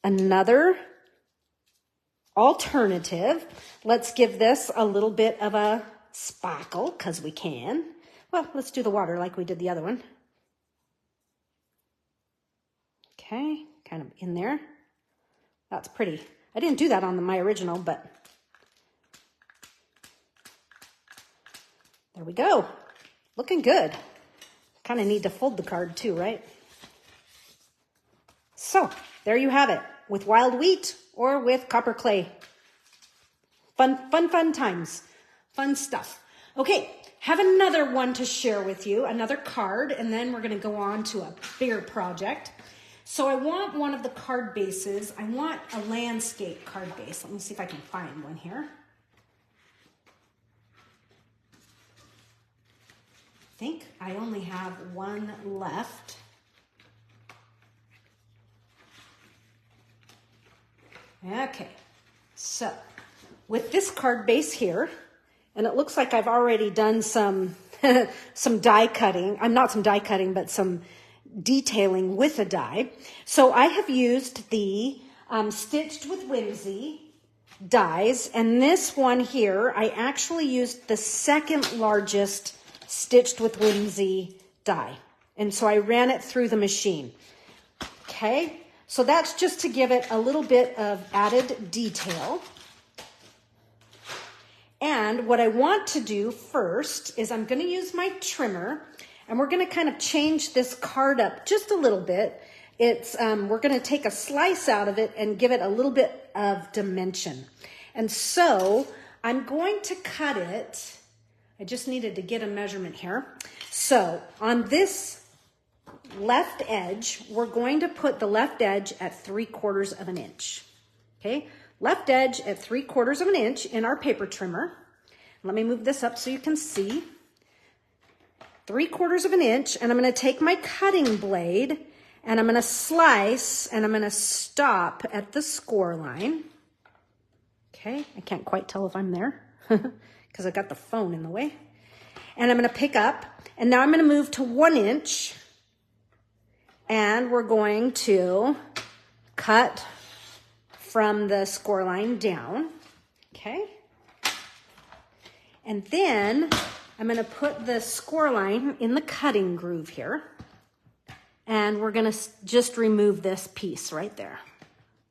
another alternative. Let's give this a little bit of a sparkle, because we can. Well, let's do the water like we did the other one. Okay, kind of in there. That's pretty. I didn't do that on my original, but there we go. Looking good. Kind of need to fold the card too, right? So there you have it, with wild wheat or with copper clay. Fun times. Fun stuff. Okay, have another one to share with you, another card, and then we're going to go on to a bigger project. So I want one of the card bases. I want a landscape card base. Let me see if I can find one here. I think I only have one left. Okay, so with this card base here, and it looks like I've already done some die cutting. I'm not some die cutting, but some detailing with a die. So I have used the Stitched with Whimsy dies, and this one here, I actually used the second largest Stitched with Whimsy die. And so I ran it through the machine. Okay, so that's just to give it a little bit of added detail. And what I want to do first is I'm going to use my trimmer, and we're going to kind of change this card up just a little bit. We're going to take a slice out of it and give it a little bit of dimension. And so I'm going to cut it. I just needed to get a measurement here. So on this left edge, we're going to put the left edge at 3/4 of an inch. Okay, left edge at 3/4 of an inch in our paper trimmer. Let me move this up so you can see. 3/4 of an inch, and I'm going to take my cutting blade and I'm going to slice, and I'm going to stop at the score line. Okay, I can't quite tell if I'm there because I got the phone in the way. And I'm going to pick up, and now I'm going to move to 1 inch, and we're going to cut from the score line down. Okay. And then I'm going to put the score line in the cutting groove here. And we're going to just remove this piece right there.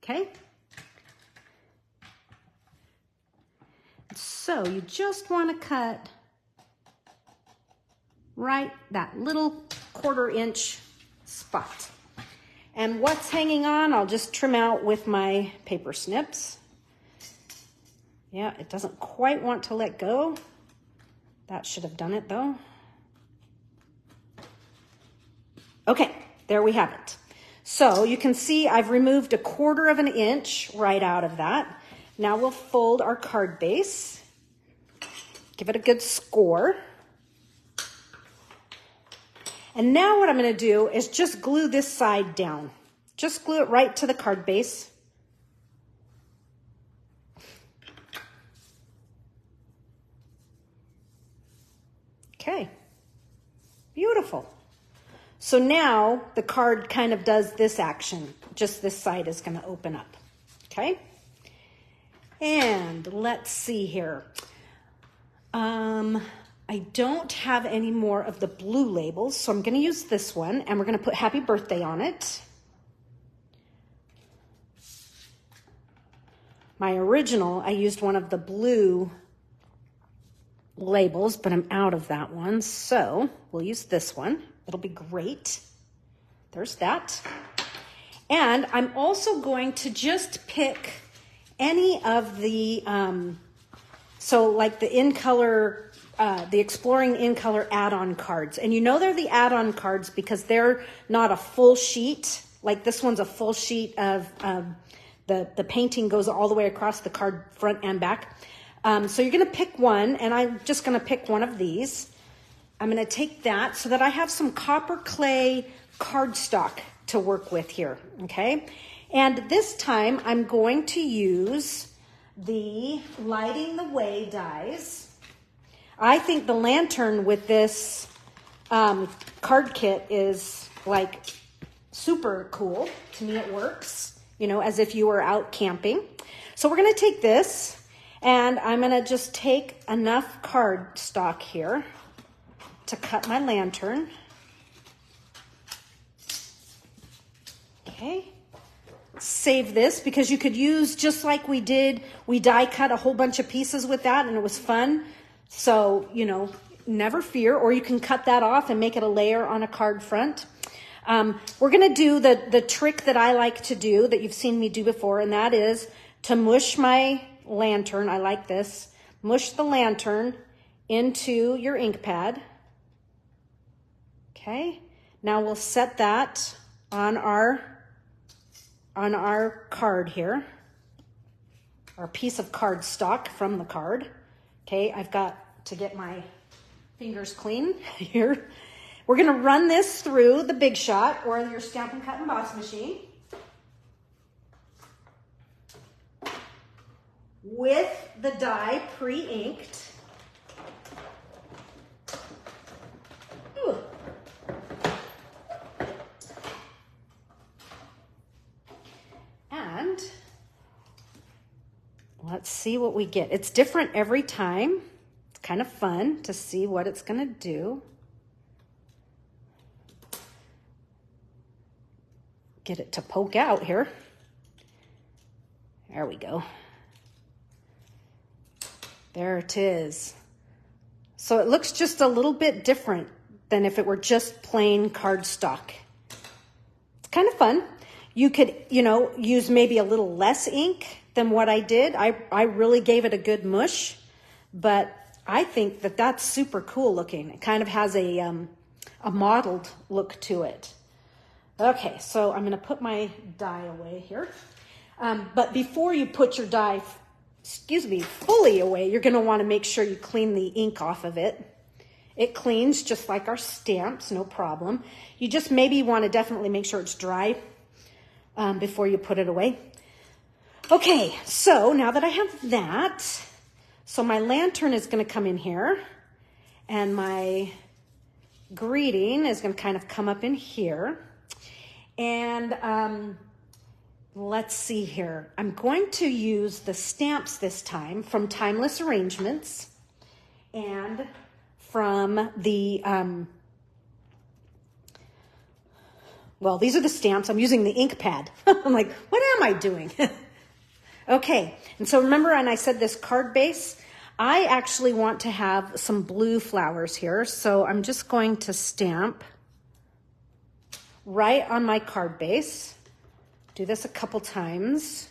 Okay? So you just want to cut right that little 1/4 inch spot. And what's hanging on, I'll just trim out with my paper snips. Yeah, it doesn't quite want to let go. That should have done it though. Okay, there we have it. So you can see I've removed 1/4 of an inch right out of that. Now we'll fold our card base. Give it a good score. And now what I'm going to do is just glue this side down. Just glue it right to the card base. Okay, beautiful. So now the card kind of does this action. Just this side is going to open up. Okay, and let's see here. I don't have any more of the blue labels, so I'm going to use this one, and we're going to put happy birthday on it. My original, I used one of the blue labels, but I'm out of that one, so we'll use this one. It'll be great. There's that. And I'm also going to just pick any of the, so like the In Color, the Exploring In Color add-on cards. And you know they're the add-on cards because they're not a full sheet. Like this one's a full sheet of, the painting goes all the way across the card front and back. So you're going to pick one, and I'm just going to pick one of these. I'm going to take that so that I have some copper clay cardstock to work with here, okay? And this time I'm going to use the Lighting the Way dies. I think the lantern with this card kit is like super cool. To me it works, you know, as if you were out camping. So we're going to take this, and I'm going to just take enough cardstock here to cut my lantern. Okay. Save this because you could use, just like we did, we die cut a whole bunch of pieces with that and it was fun. So, you know, never fear, or you can cut that off and make it a layer on a card front. We're going to do the trick that I like to do that you've seen me do before, and that is to mush my lantern. I like this. Mush the lantern into your ink pad. Okay. Now we'll set that on our card here, our piece of cardstock from the card. Okay, I've got to get my fingers clean here. We're going to run this through the Big Shot or your Stampin' Cut and Emboss machine with the die pre-inked. And let's see what we get. It's different every time. It's kind of fun to see what it's going to do. Get it to poke out here. There we go. There it is. So it looks just a little bit different than if it were just plain cardstock. It's kind of fun. You could, you know, use maybe a little less ink than what I did. I really gave it a good mush, but I think that that's super cool looking. It kind of has a mottled look to it. Okay, so I'm going to put my die away here. But before you put your die, fully away, you're going to want to make sure you clean the ink off of it. It cleans just like our stamps, no problem. You just maybe want to definitely make sure it's dry before you put it away. Okay, so now that I have that, so my lantern is going to come in here, and my greeting is going to kind of come up in here. And let's see here. I'm going to use the stamps this time from Timeless Arrangements and from the, well, these are the stamps. I'm using the ink pad. I'm like, what am I doing? Okay, and so remember, and I said this card base, I actually want to have some blue flowers here. So I'm just going to stamp right on my card base. Do this a couple times.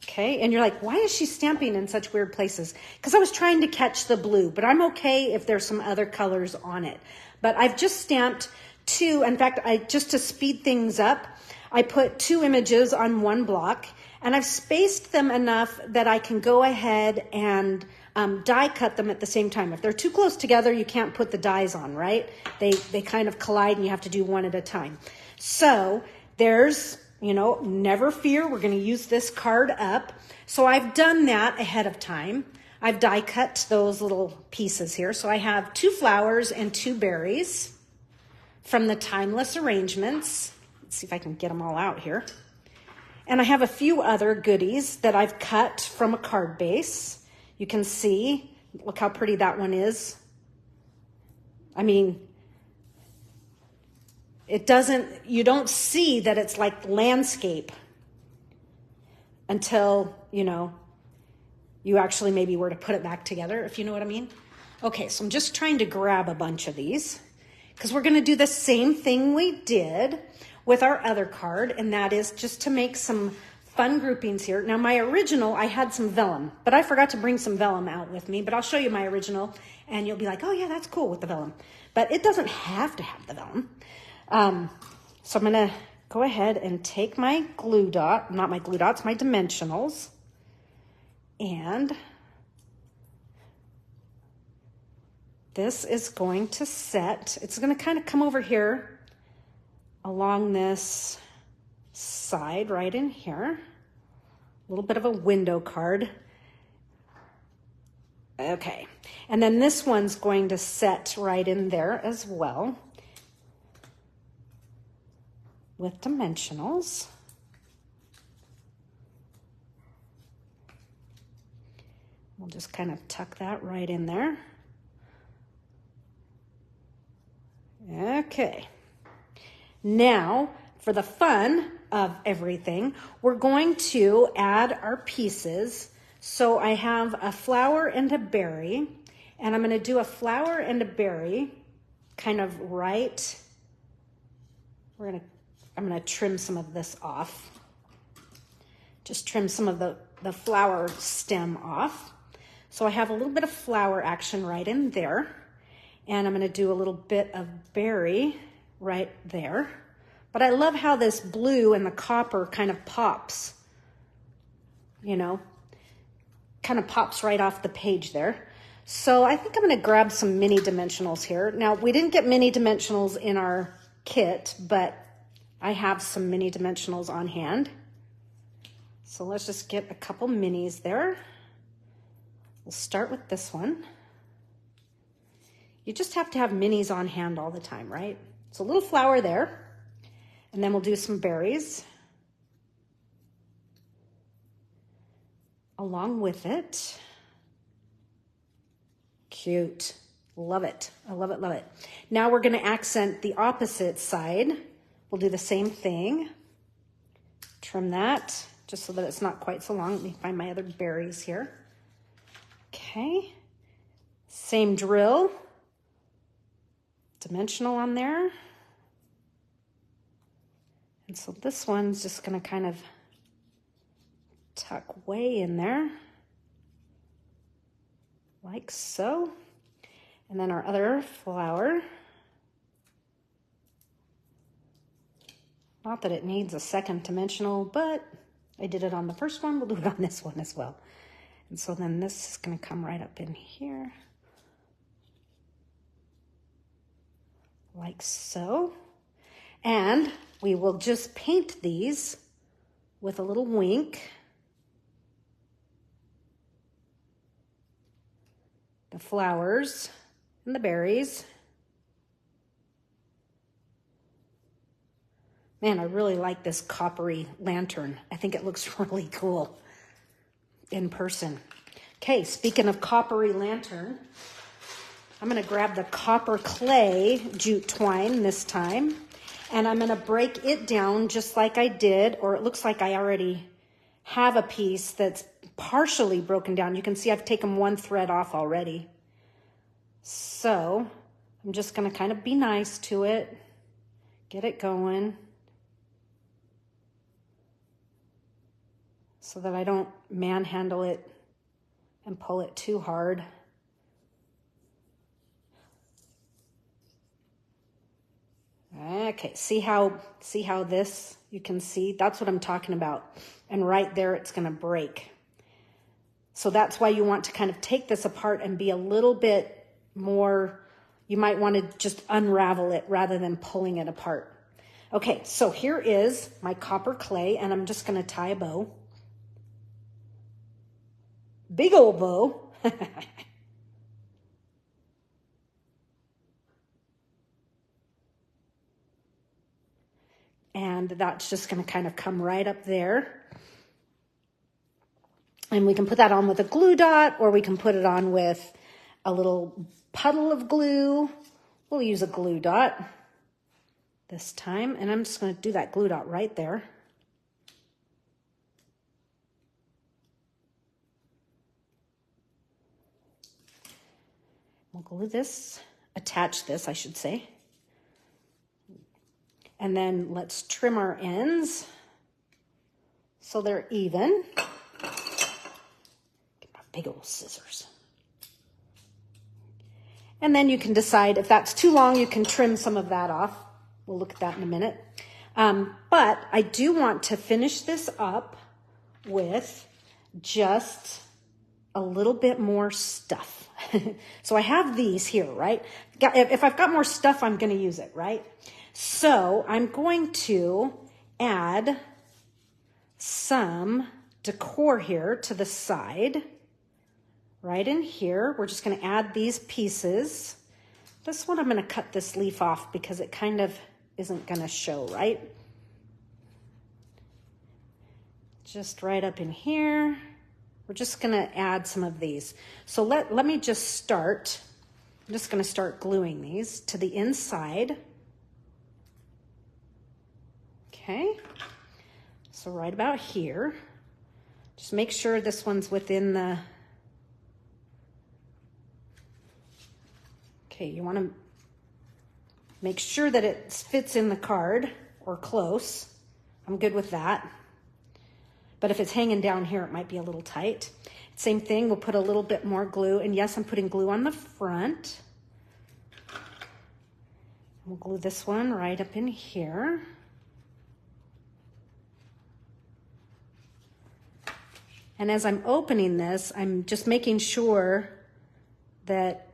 Okay, and you're like, why is she stamping in such weird places? Because I was trying to catch the blue, but I'm okay if there's some other colors on it. But I've just stamped two. In fact, just to speed things up, I put 2 images on one block, and I've spaced them enough that I can go ahead and die cut them at the same time. If they're too close together, you can't put the dies on, right? They kind of collide and you have to do one at a time. So there's, you know, never fear, we're going to use this card up. So I've done that ahead of time. I've die cut those little pieces here. So I have 2 flowers and 2 berries from the Timeless Arrangements. Let's see if I can get them all out here. And I have a few other goodies that I've cut from a card base. You can see, look how pretty that one is. I mean, you don't see that it's like landscape until, you actually maybe were to put it back together, if you know what I mean. Okay, so I'm just trying to grab a bunch of these because we're going to do the same thing we did with our other card, and that is just to make some fun groupings here. Now, my original, I had some vellum, but I forgot to bring some vellum out with me, but I'll show you my original, and you'll be like, oh yeah, that's cool with the vellum. But it doesn't have to have the vellum. So I'm going to go ahead and take my glue dot, not my glue dots, my dimensionals, and this is going to set, it's going to kind of come over here along this side right in here. A little bit of a window card. Okay, and then this one's going to set right in there as well with dimensionals. We'll just kind of tuck that right in there. Okay. Now, for the fun of everything, we're going to add our pieces. So I have a flower and a berry, and I'm going to do a flower and a berry kind of right. I'm going to trim some of this off. Just trim some of the flower stem off. So I have a little bit of flower action right in there. And I'm going to do a little bit of berry right there. But I love how this blue and the copper kind of pops, kind of pops right off the page there. So I think I'm going to grab some mini dimensionals here. Now, we didn't get mini dimensionals in our kit, but I have some mini dimensionals on hand. So let's just get a couple minis there. We'll start with this one. You just have to have minis on hand all the time, right? So a little flower there, and then we'll do some berries along with it. Cute. Love it. I love it, love it. Now we're going to accent the opposite side. We'll do the same thing. Trim that just so that it's not quite so long. Let me find my other berries here. Okay. Same drill. Dimensional on there. And so this one's just going to kind of tuck way in there, like so. And then our other flower. Not that it needs a second dimensional, but I did it on the first one. We'll do it on this one as well. And so then this is going to come right up in here. Like so. And we will just paint these with a little wink. The flowers and the berries. Man, I really like this coppery lantern. I think it looks really cool in person. Okay, speaking of coppery lantern, I'm going to grab the copper clay jute twine this time, and I'm going to break it down just like I did, or it looks like I already have a piece that's partially broken down. You can see I've taken one thread off already. So I'm just going to kind of be nice to it, get it going, so that I don't manhandle it and pull it too hard. Okay, see how this, you can see, that's what I'm talking about. And right there, it's gonna break. So that's why you want to kind of take this apart and be a little bit more, you might want to just unravel it rather than pulling it apart. Okay, so here is my copper clay, and I'm just gonna tie a bow. Big old bow. And that's just going to kind of come right up there. And we can put that on with a glue dot, or we can put it on with a little puddle of glue. We'll use a glue dot this time, and I'm just going to do that glue dot right there. We'll glue this, attach this, I should say. And then let's trim our ends so they're even. Get my big old scissors. And then you can decide if that's too long, you can trim some of that off. We'll look at that in a minute. But I do want to finish this up with just a little bit more stuff. So I have these here, right? If I've got more stuff, I'm going to use it, right? So I'm going to add some decor here to the side, right in here. We're just going to add these pieces. This one, I'm going to cut this leaf off because it kind of isn't going to show, right? Just right up in here. We're just going to add some of these. So let me just start. I'm just going to start gluing these to the inside. Okay. So right about here. Just make sure this one's within the... Okay, you want to make sure that it fits in the card or close. I'm good with that. But if it's hanging down here, it might be a little tight. Same thing, we'll put a little bit more glue. And yes, I'm putting glue on the front. We'll glue this one right up in here. And as I'm opening this, I'm just making sure that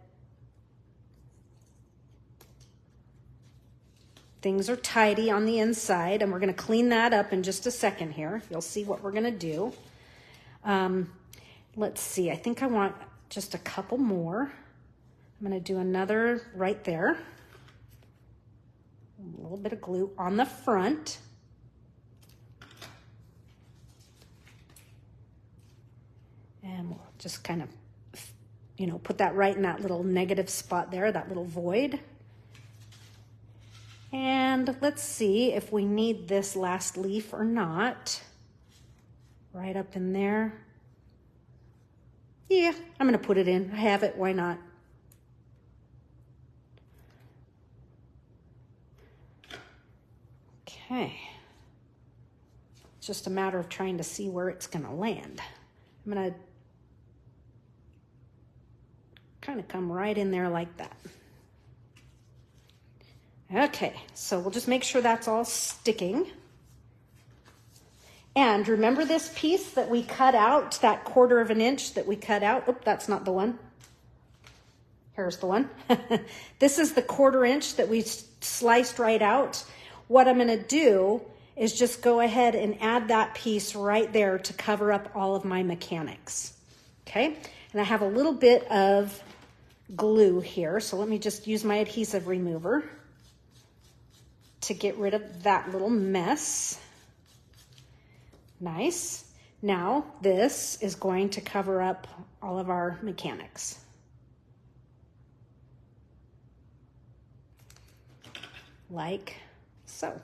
things are tidy on the inside, and we're going to clean that up in just a second here. You'll see what we're going to do. Let's see. I think I want just a couple more. I'm going to do another right there. A little bit of glue on the front. And we'll just kind of, you know, put that right in that little negative spot there, that little void. And let's see if we need this last leaf or not. Right up in there. Yeah, I'm going to put it in. I have it. Why not? Okay. It's just a matter of trying to see where it's going to land. I'm going to kind of come right in there like that. Okay, so we'll just make sure that's all sticking. And remember this piece that we cut out, that 1/4 of an inch that we cut out? Oop, that's not the one. Here's the one. This is the 1/4 inch that we sliced right out. What I'm gonna do is just go ahead and add that piece right there to cover up all of my mechanics. Okay, and I have a little bit of glue here, so let me just use my adhesive remover to get rid of that little mess. Nice. Now this is going to cover up all of our mechanics. Like so.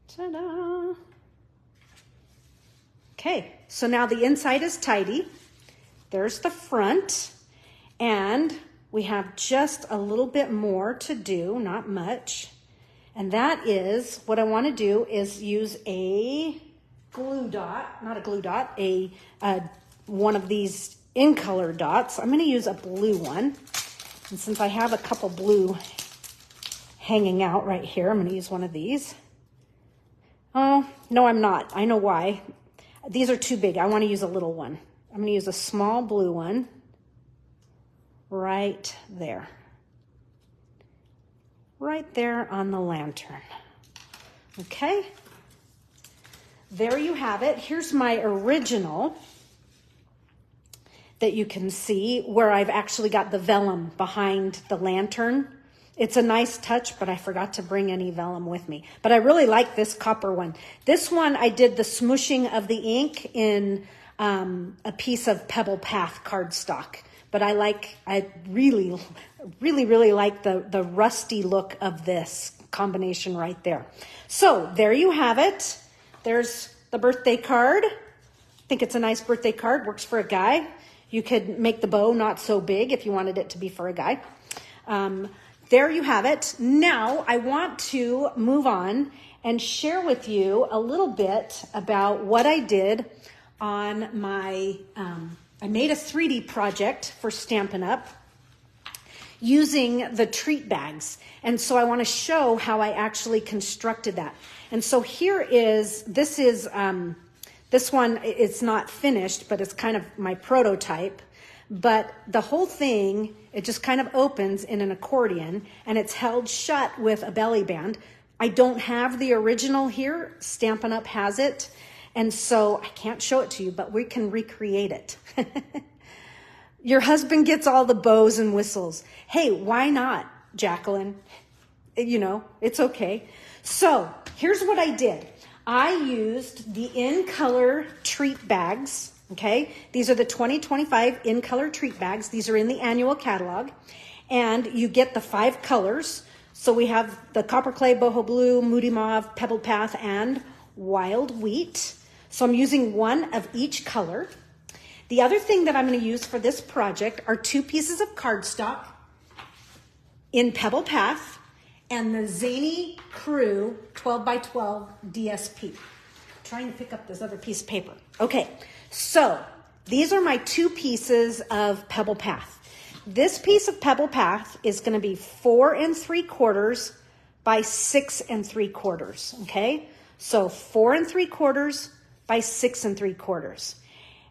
Ta-da! Okay, so now the inside is tidy. There's the front, and we have just a little bit more to do, not much. And that is, what I want to do is use a glue dot, not a glue dot, one of these in color dots. I'm going to use a blue one. And since I have a couple blue hanging out right here, I'm going to use one of these. Oh, no, I'm not. I know why. These are too big. I want to use a little one. I'm going to use a small blue one right there. Right there on the lantern. Okay? There you have it. Here's my original that you can see where I've actually got the vellum behind the lantern. It's a nice touch, but I forgot to bring any vellum with me. But I really like this copper one. This one, I did the smooshing of the ink in a piece of Pebble Path cardstock. But I really, really, really like the rusty look of this combination right there. So there you have it. There's the birthday card. I think it's a nice birthday card. Works for a guy. You could make the bow not so big if you wanted it to be for a guy. There you have it. Now I want to move on and share with you a little bit about what I did on my, I made a 3D project for Stampin' Up! Using the treat bags. And so I want to show how I actually constructed that. And so this one, it's not finished, but it's kind of my prototype. But the whole thing, it just kind of opens in an accordion and it's held shut with a belly band. I don't have the original here. Stampin' Up! Has it. And so I can't show it to you, but we can recreate it. Your husband gets all the bows and whistles. Hey, why not, Jacqueline? You know, it's okay. So here's what I did. I used the In Color treat bags, okay? These are the 2025 In Color treat bags. These are in the annual catalog. And you get the 5 colors. So we have the Copper Clay, Boho Blue, Moody Mauve, Pebbled Path, and Wild Wheat. So I'm using one of each color. The other thing that I'm going to use for this project are 2 pieces of cardstock in Pebble Path and the Zany Crew 12 by 12 DSP. I'm trying to pick up this other piece of paper. Okay, so these are my 2 pieces of Pebble Path. This piece of Pebble Path is going to be 4 3/4 by 6 3/4. Okay, so 4 3/4 by 6 3/4.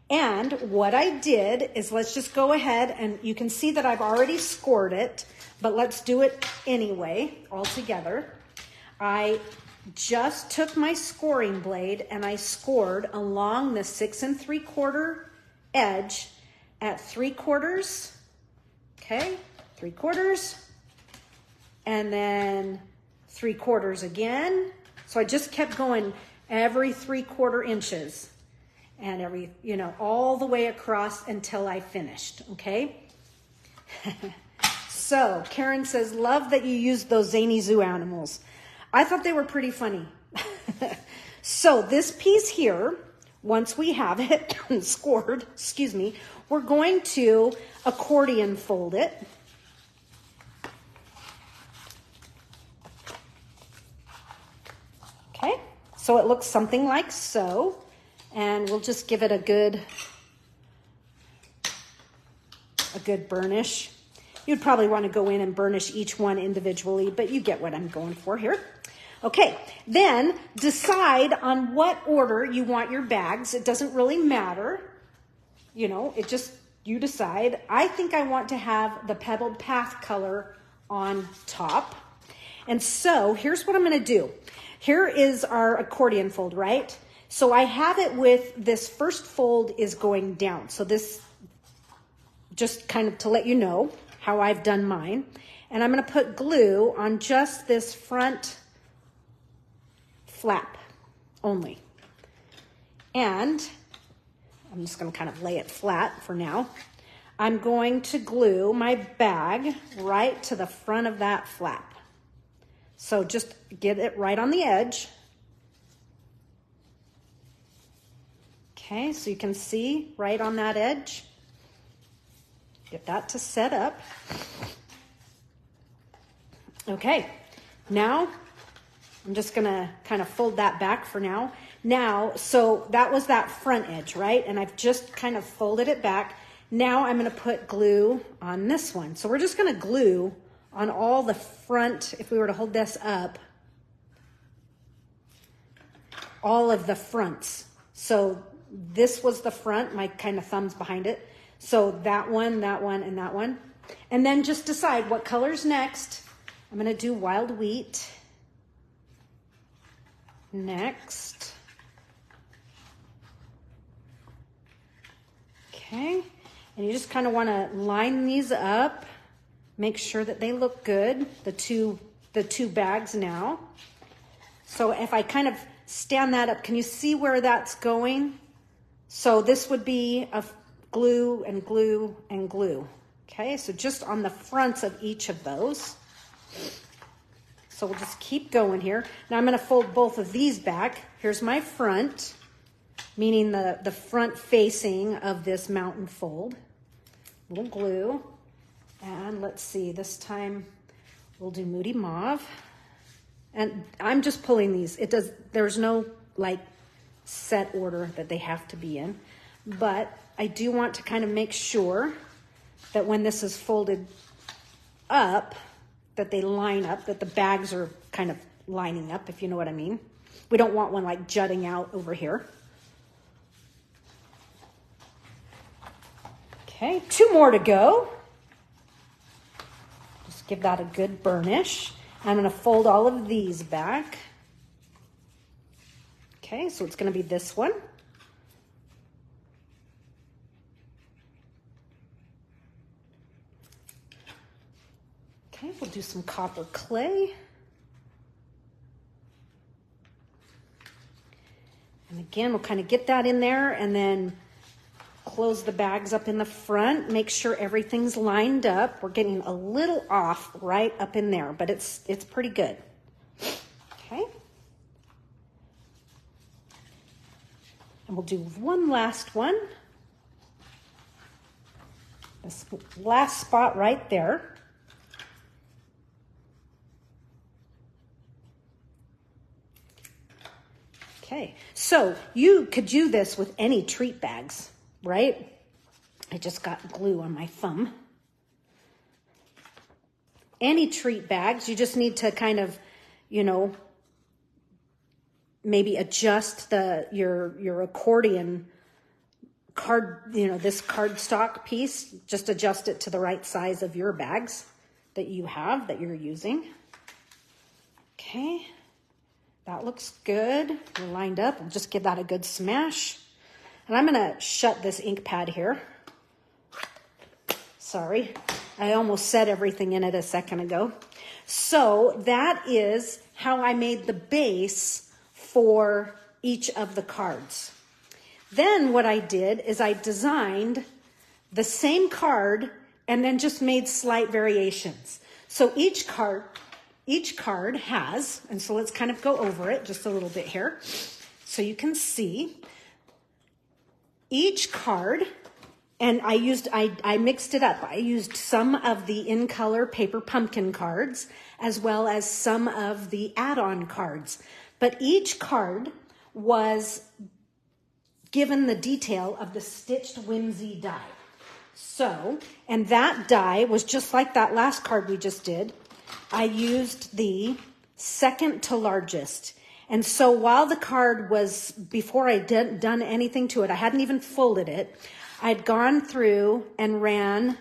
And what I did is, let's just go ahead and you can see that I've already scored it, but let's do it anyway, all together. I just took my scoring blade and I scored along the 6 3/4 edge at 3/4, okay, 3/4, and then 3/4 again. So I just kept going every 3/4 inches. And all the way across until I finished, okay? So Karen says, love that you used those zany zoo animals. I thought they were pretty funny. So this piece here, once we have it scored, we're going to accordion fold it. Okay, so it looks something like so. And we'll just give it a good burnish. You'd probably want to go in and burnish each one individually, but you get what I'm going for here. Okay, then decide on what order you want your bags. It doesn't really matter. You decide. I think I want to have the Pebbled Path color on top. And so here's what I'm going to do. Here is our accordion fold, right? So I have it with this first fold is going down. So this, just kind of to let you know how I've done mine. And I'm going to put glue on just this front flap only. And I'm just going to kind of lay it flat for now. I'm going to glue my bag right to the front of that flap. So just get it right on the edge. Okay, so you can see right on that edge. Get that to set up. Okay, now I'm just gonna kind of fold that back for now. Now, so that was that front edge, right? And I've just kind of folded it back. Now I'm gonna put glue on this one. So we're just gonna glue on all the front, if we were to hold this up, all of the fronts. So this was the front, my kind of thumb's behind it. So that one, and that one. And then just decide what color's next. I'm gonna do Wild Wheat next. Okay, and you just kind of wanna line these up, make sure that they look good, the two bags now. So if I kind of stand that up, can you see where that's going? So this would be a glue and glue and glue. Okay, so just on the fronts of each of those. So we'll just keep going here. Now I'm going to fold both of these back. Here's my front, meaning the front facing of this mountain fold. A little glue. And let's see, this time we'll do Moody Mauve. And I'm just pulling these. There's no like set order that they have to be in. But I do want to kind of make sure that when this is folded up, that they line up, that the bags are kind of lining up, if you know what I mean. We don't want one like jutting out over here. Okay, 2 more to go. Just give that a good burnish. I'm going to fold all of these back. Okay, so it's going to be this one. Okay, we'll do some copper clay. And again, we'll kind of get that in there and then close the bags up in the front. Make sure everything's lined up. We're getting a little off right up in there, but it's pretty good. Okay. And we'll do one last one. This last spot right there. Okay, so you could do this with any treat bags, right? I just got glue on my thumb. Any treat bags, you just need to kind of, you know, maybe adjust your accordion card, you know, this cardstock piece, just adjust it to the right size of your bags that you have, that you're using. Okay. That looks good. We're lined up. We'll just give that a good smash. And I'm going to shut this ink pad here. Sorry. I almost said everything in it a second ago. So that is how I made the base for each of the cards. Then what I did is I designed the same card and then just made slight variations. So each card has, and so let's kind of go over it just a little bit here so you can see each card. And I mixed it up. I used some of the in color paper pumpkin cards as well as some of the add-on cards, but each card was given the detail of the stitched whimsy die. So, and that die was just like that last card we just did. I used the second to largest. And so while the card was, before I done anything to it, I hadn't even folded it, I'd gone through and ran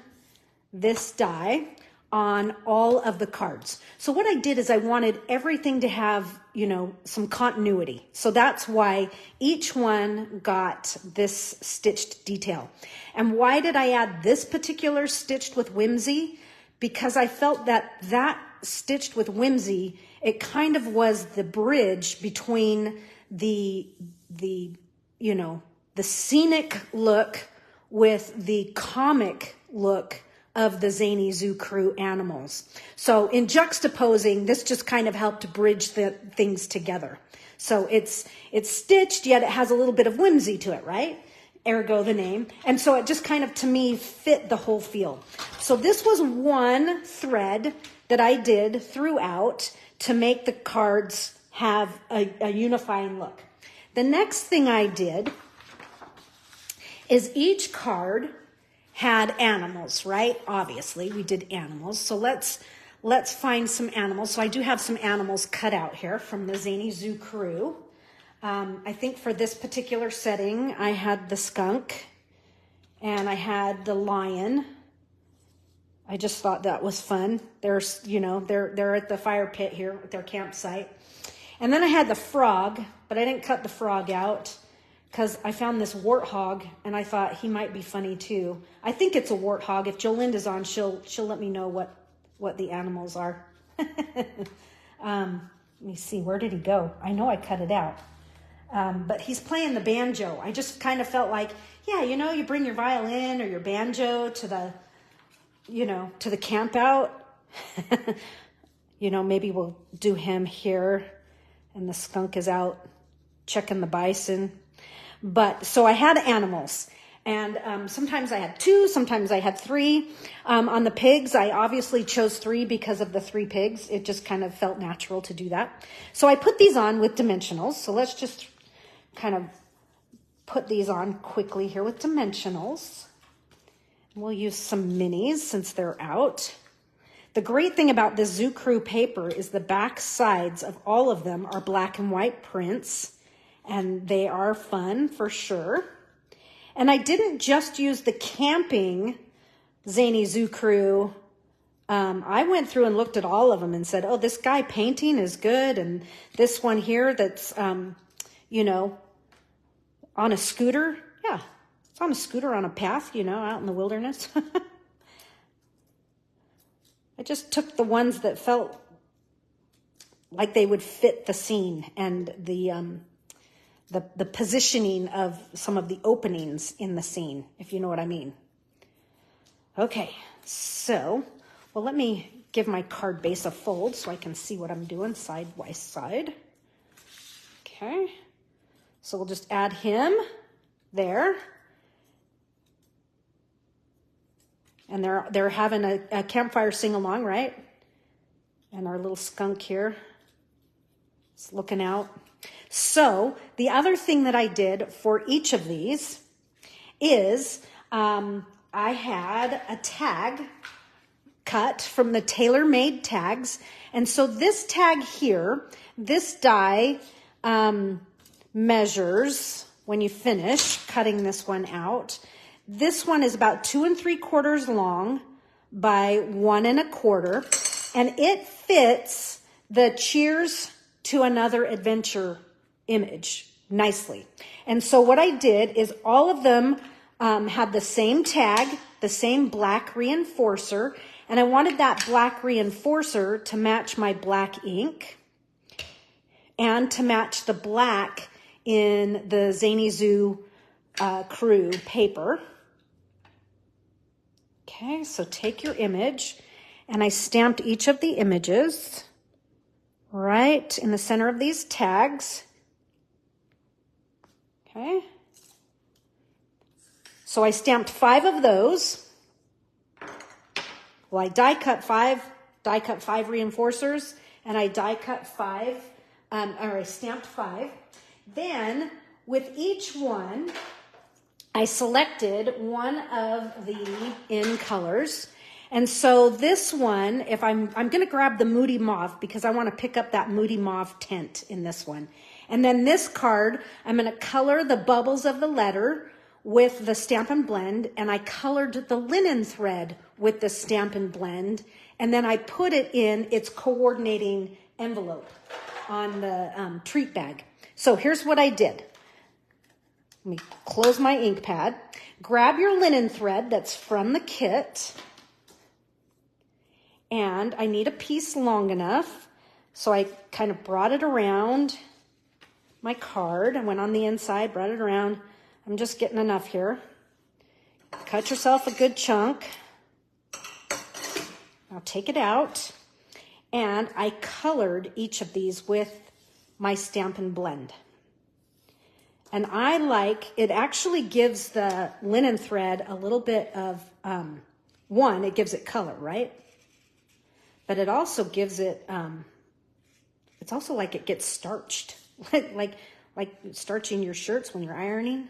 this die on all of the cards. So what I did is I wanted everything to have, you know, some continuity. So that's why each one got this stitched detail. And why did I add this particular stitched with whimsy? Because I felt that stitched with whimsy, it kind of was the bridge between the you know, the scenic look with the comic look of the Zany Zoo Crew animals. So in juxtaposing, this just kind of helped bridge the things together. So it's stitched, yet it has a little bit of whimsy to it, right? Ergo the name. And so it just kind of, to me, fit the whole feel. So this was one thread that I did throughout to make the cards have a unifying look. The next thing I did is each card had animals, right? Obviously, we did animals. So let's find some animals. So I do have some animals cut out here from the Zany Zoo Crew. I think for this particular setting, I had the skunk and I had the lion. I just thought that was fun. There's, you know, they're at the fire pit here at their campsite. And then I had the frog, but I didn't cut the frog out because I found this warthog and I thought he might be funny too. I think it's a warthog. If Jolinda's on, she'll let me know what the animals are. Let me see, where did he go? I know I cut it out. But he's playing the banjo. I just kind of felt like, yeah, you know, you bring your violin or your banjo to the, you know, to the camp out. You know, maybe we'll do him here, and the skunk is out checking the bison. But so I had animals, and sometimes I had 2, sometimes I had 3. On the pigs, I obviously chose 3 because of the 3 pigs. It just kind of felt natural to do that. So I put these on with dimensionals. So let's just kind of put these on quickly here with dimensionals. We'll use some minis since they're out. The great thing about this Zoo Crew paper is the back sides of all of them are black and white prints, and they are fun for sure. And I didn't just use the camping Zany Zoo Crew. I went through and looked at all of them and said, oh, this guy painting is good, and this one here that's, you know, on a scooter. Yeah, it's on a scooter on a path, you know, out in the wilderness. I just took the ones that felt like they would fit the scene and the positioning of some of the openings in the scene, if you know what I mean. Okay, so, well, let me give my card base a fold so I can see what I'm doing side by side. Okay, so we'll just add him there. And they're having a campfire sing-along, right? And our little skunk here is looking out. So the other thing that I did for each of these is I had a tag cut from the tailor-made tags. And so this tag here, this die measures, when you finish cutting this one out, this one is about 2 3/4 long by 1 1/4, and it fits the Cheers to Another Adventure image nicely. And so what I did is all of them had the same tag, the same black reinforcer, and I wanted that black reinforcer to match my black ink and to match the black in the Zany Zoo Crew paper. Okay, so take your image, and I stamped each of the images right in the center of these tags. Okay. So I stamped 5 of those. Well, I die cut 5 reinforcers, and I die cut 5, or I stamped 5. Then with each one, I selected one of the in colors. And so this one, if I'm going to grab the Moody Mauve because I want to pick up that Moody Mauve tint in this one. And then this card, I'm going to color the bubbles of the letter with the Stampin' Blend, and I colored the linen thread with the Stampin' Blend, and then I put it in its coordinating envelope on the treat bag. So here's what I did. Let me close my ink pad. Grab your linen thread that's from the kit. And I need a piece long enough. So I kind of brought it around my card. I went on the inside, brought it around. I'm just getting enough here. Cut yourself a good chunk. I'll take it out. And I colored each of these with my Stampin' Blend. And I like, it actually gives the linen thread a little bit of, one, it gives it color, right? But it also gives it, it's also like it gets starched, like starching your shirts when you're ironing.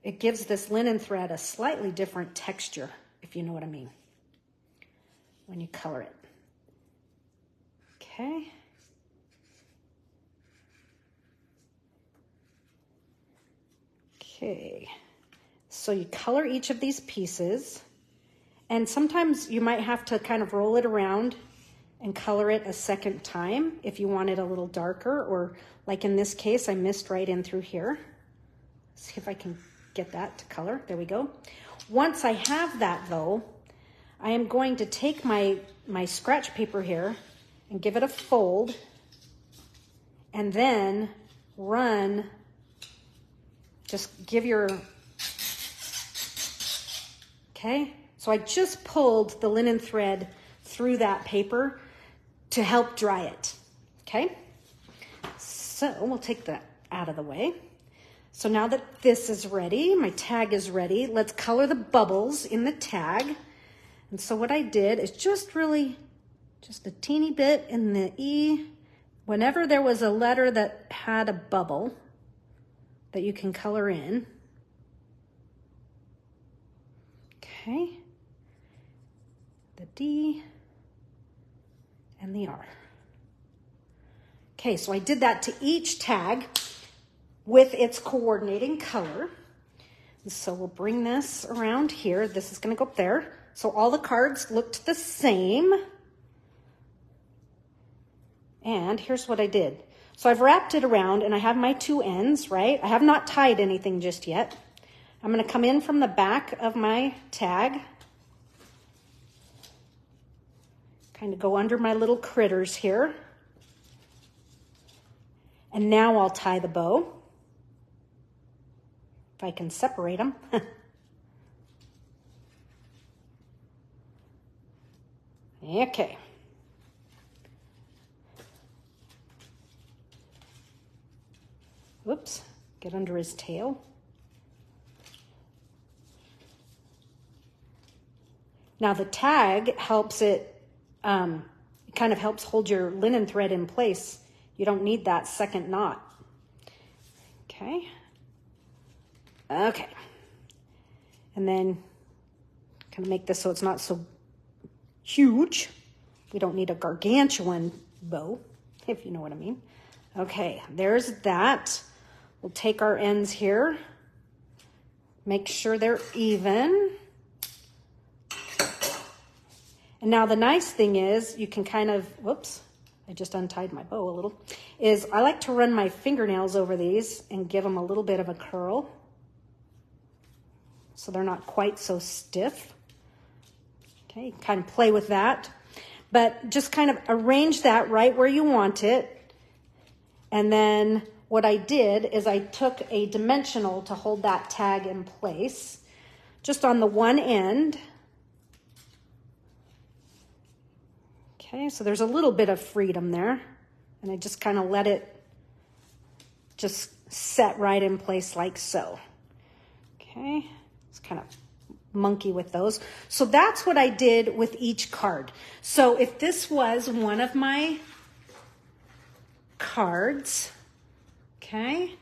It gives this linen thread a slightly different texture, if you know what I mean, when you color it. Okay. Okay, so you color each of these pieces, and sometimes you might have to kind of roll it around and color it a second time if you want it a little darker, or like in this case, I missed right in through here. See if I can get that to color. There we go. Once I have that though, I am going to take my scratch paper here and give it a fold, and then run, just give your, okay? So I just pulled the linen thread through that paper to help dry it, okay? So we'll take that out of the way. So now that this is ready, my tag is ready, let's color the bubbles in the tag. And so what I did is just really, just a teeny bit in the E. Whenever there was a letter that had a bubble that you can color in. Okay. The D and the R. Okay, so I did that to each tag with its coordinating color. And so we'll bring this around here. This is going to go up there. So all the cards looked the same. And here's what I did. So I've wrapped it around and I have my two ends, right? I have not tied anything just yet. I'm going to come in from the back of my tag. Kind of go under my little critters here. And now I'll tie the bow. If I can separate them. Okay. Whoops, get under his tail. Now the tag helps it kind of helps hold your linen thread in place. You don't need that second knot. Okay. Okay. And then kind of make this so it's not so huge. We don't need a gargantuan bow, if you know what I mean. Okay, there's that. We'll take our ends here. Make sure they're even. And now the nice thing is you can kind of, whoops, I just untied my bow a little, is I like to run my fingernails over these and give them a little bit of a curl so they're not quite so stiff. Okay, you can kind of play with that, but just kind of arrange that right where you want it. And then what I did is I took a dimensional to hold that tag in place, just on the one end. Okay, so there's a little bit of freedom there. And I just kind of let it just set right in place like so. Okay, it's kind of monkey with those. So that's what I did with each card. So if this was one of my cards, okay,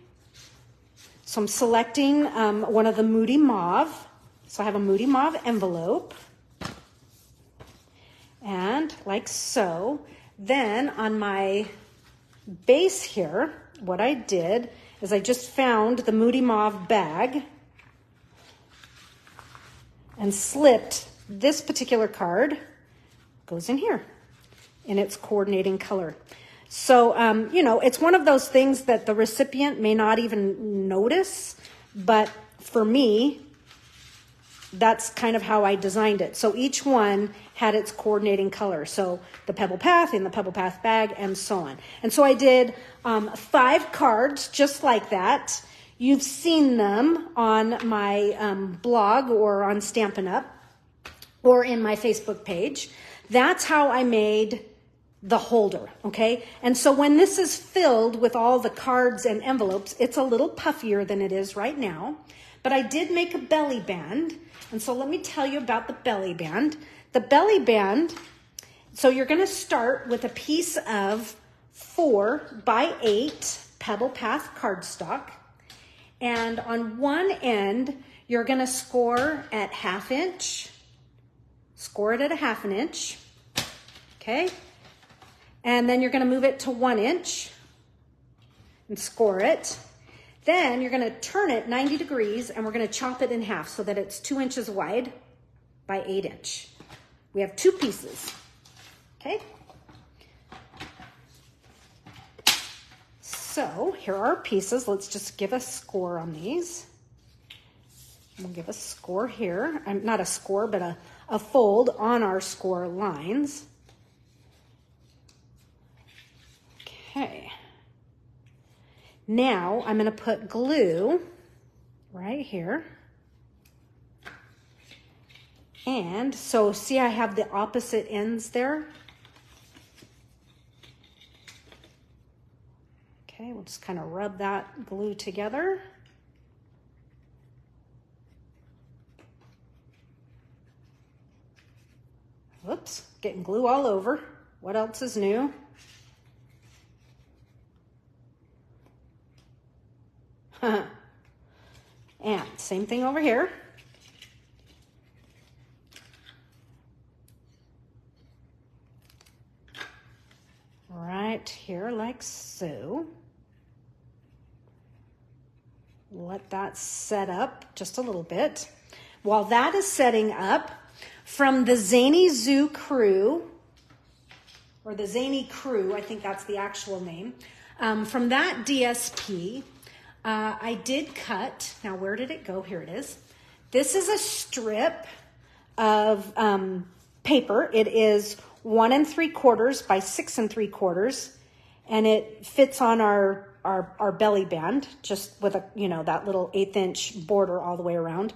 so I'm selecting one of the Moody Mauve. So I have a Moody Mauve envelope. And like so, then on my base here, what I did is I just found the Moody Mauve bag and slipped this particular card, goes in here in its coordinating color. So, you know, it's one of those things that the recipient may not even notice, but for me, that's kind of how I designed it. So each one had its coordinating color. So the Pebble Path in the Pebble Path bag and so on. And so I did 5 cards just like that. You've seen them on my blog or on Stampin' Up or in my Facebook page. That's how I made the holder, okay? And so when this is filled with all the cards and envelopes, it's a little puffier than it is right now. But I did make a belly band. And so let me tell you about the belly band. The belly band, so you're going to start with a piece of 4x8 Pebble Path cardstock. And on one end, you're going to score at 1/2 inch. Score it at 1/2 inch. Okay? And then you're going to move it to 1 inch and score it. Then you're going to turn it 90 degrees and we're going to chop it in half so that it's 2 inches wide by 8 inch. We have 2 pieces. Okay? So here are our pieces. Let's just give a score on these. We'll give a score here. Not a score, but a fold on our score lines. Okay. Now I'm going to put glue right here. And so see, I have the opposite ends there. Okay, we'll just kind of rub that glue together. Whoops, getting glue all over. What else is new? And same thing over here. Right here, like so. Let that set up just a little bit. While that is setting up, from the Zany Zoo crew, or the Zany crew, I think that's the actual name, from that DSP, I did cut, now where did it go? Here it is. This is a strip of paper. It is 1 3/4 by 6 3/4, and it fits on our belly band, just with a, that little 1/8 inch border all the way around.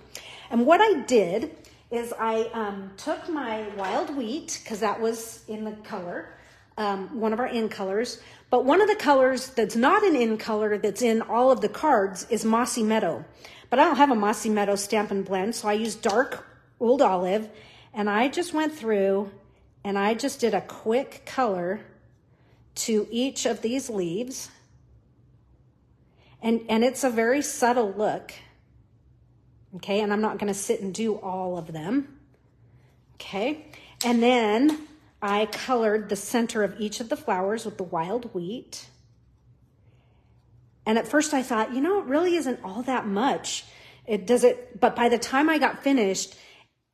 And what I did is I took my wild wheat, because that was in the color, one of our in colors, but one of the colors that's not an in color that's in all of the cards is Mossy Meadow. But I don't have a Mossy Meadow Stampin' Blend, so I used dark Old Olive, and I just went through and I just did a quick color to each of these leaves. And it's a very subtle look. Okay, and I'm not going to sit and do all of them. Okay, and then I colored the center of each of the flowers with the wild wheat. And at first I thought, it really isn't all that much. But by the time I got finished,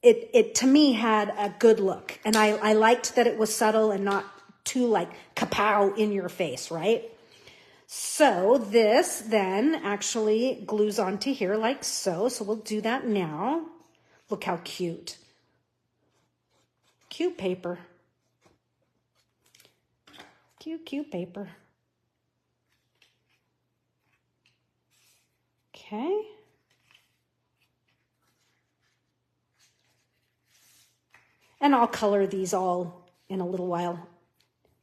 it to me had a good look. And I liked that it was subtle and not too like kapow in your face, right? So this then actually glues onto here like so. So we'll do that now. Look how cute. Cute paper. Cute, cute paper. Okay. And I'll color these all in a little while.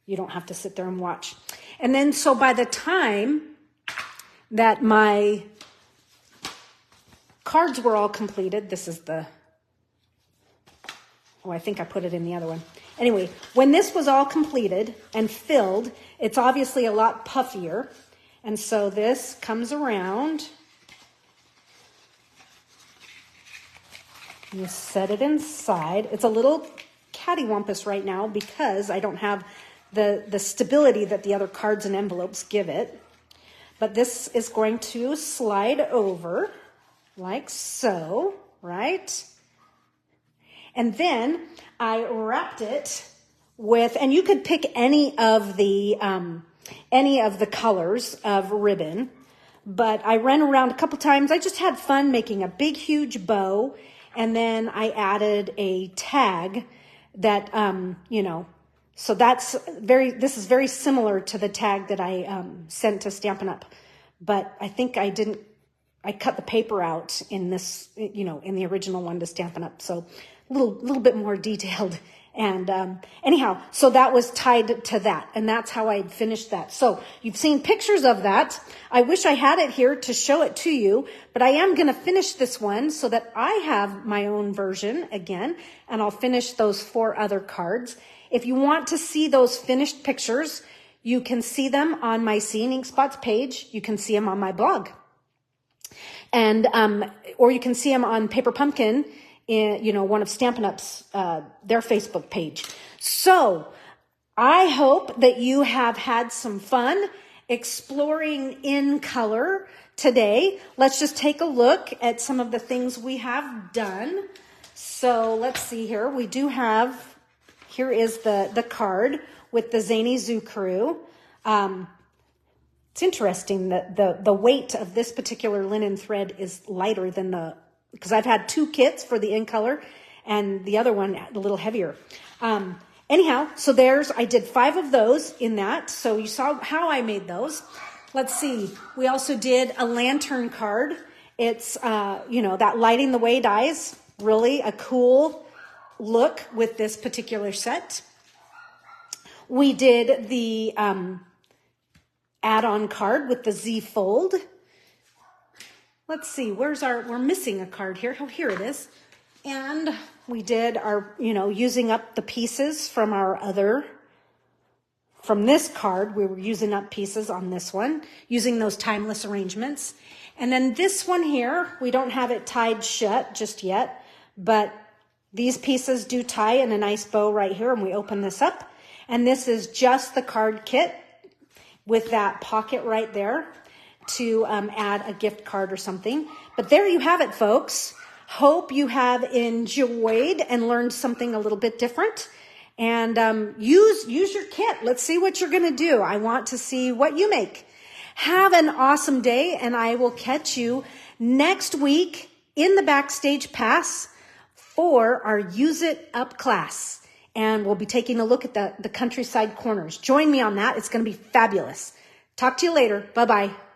You don't have to sit there and watch. And then, so by the time that my cards were all completed, this is I think I put it in the other one. Anyway, when this was all completed and filled, it's obviously a lot puffier. And so this comes around. You set it inside. It's a little cattywampus right now because I don't have the stability that the other cards and envelopes give it. But this is going to slide over like so, right? And then I wrapped it with, and you could pick any of the colors of ribbon, but I ran around a couple times. I just had fun making a big, huge bow. And then I added a tag that, so this is very similar to the tag that I sent to Stampin' Up. But I think I cut the paper out in this, in the original one to Stampin' Up. So a little bit more detailed. And anyhow, so that was tied to that. And that's how I finished that. So you've seen pictures of that. I wish I had it here to show it to you, but I am going to finish this one so that I have my own version again. And I'll finish those 4 other cards. If you want to see those finished pictures, you can see them on my Seeing Ink Spots page. You can see them on my blog. And, or you can see them on Paper Pumpkin, in, one of Stampin' Up's, their Facebook page. So I hope that you have had some fun exploring in color today. Let's just take a look at some of the things we have done. So let's see here. We do have, here is the card with the Zany Zoo crew. It's interesting that the weight of this particular linen thread is lighter than because I've had 2 kits for the in color, and the other one a little heavier. Anyhow, so I did 5 of those in that. So you saw how I made those. Let's see. We also did a lantern card. It's, that lighting the way dies. Really a cool look with this particular set. We did the add-on card with the Z fold. Let's see, we're missing a card here. Oh, here it is. And we did our, using up the pieces from from this card. We were using up pieces on this one, using those timeless arrangements. And then this one here, we don't have it tied shut just yet, but these pieces do tie in a nice bow right here, and we open this up. And this is just the card kit with that pocket right there to add a gift card or something. But there you have it, folks. Hope you have enjoyed and learned something a little bit different. And use your kit. Let's see what you're going to do. I want to see what you make. Have an awesome day, and I will catch you next week in the Backstage Pass for our Use It Up class. And we'll be taking a look at the countryside corners. Join me on that. It's going to be fabulous. Talk to you later. Bye-bye.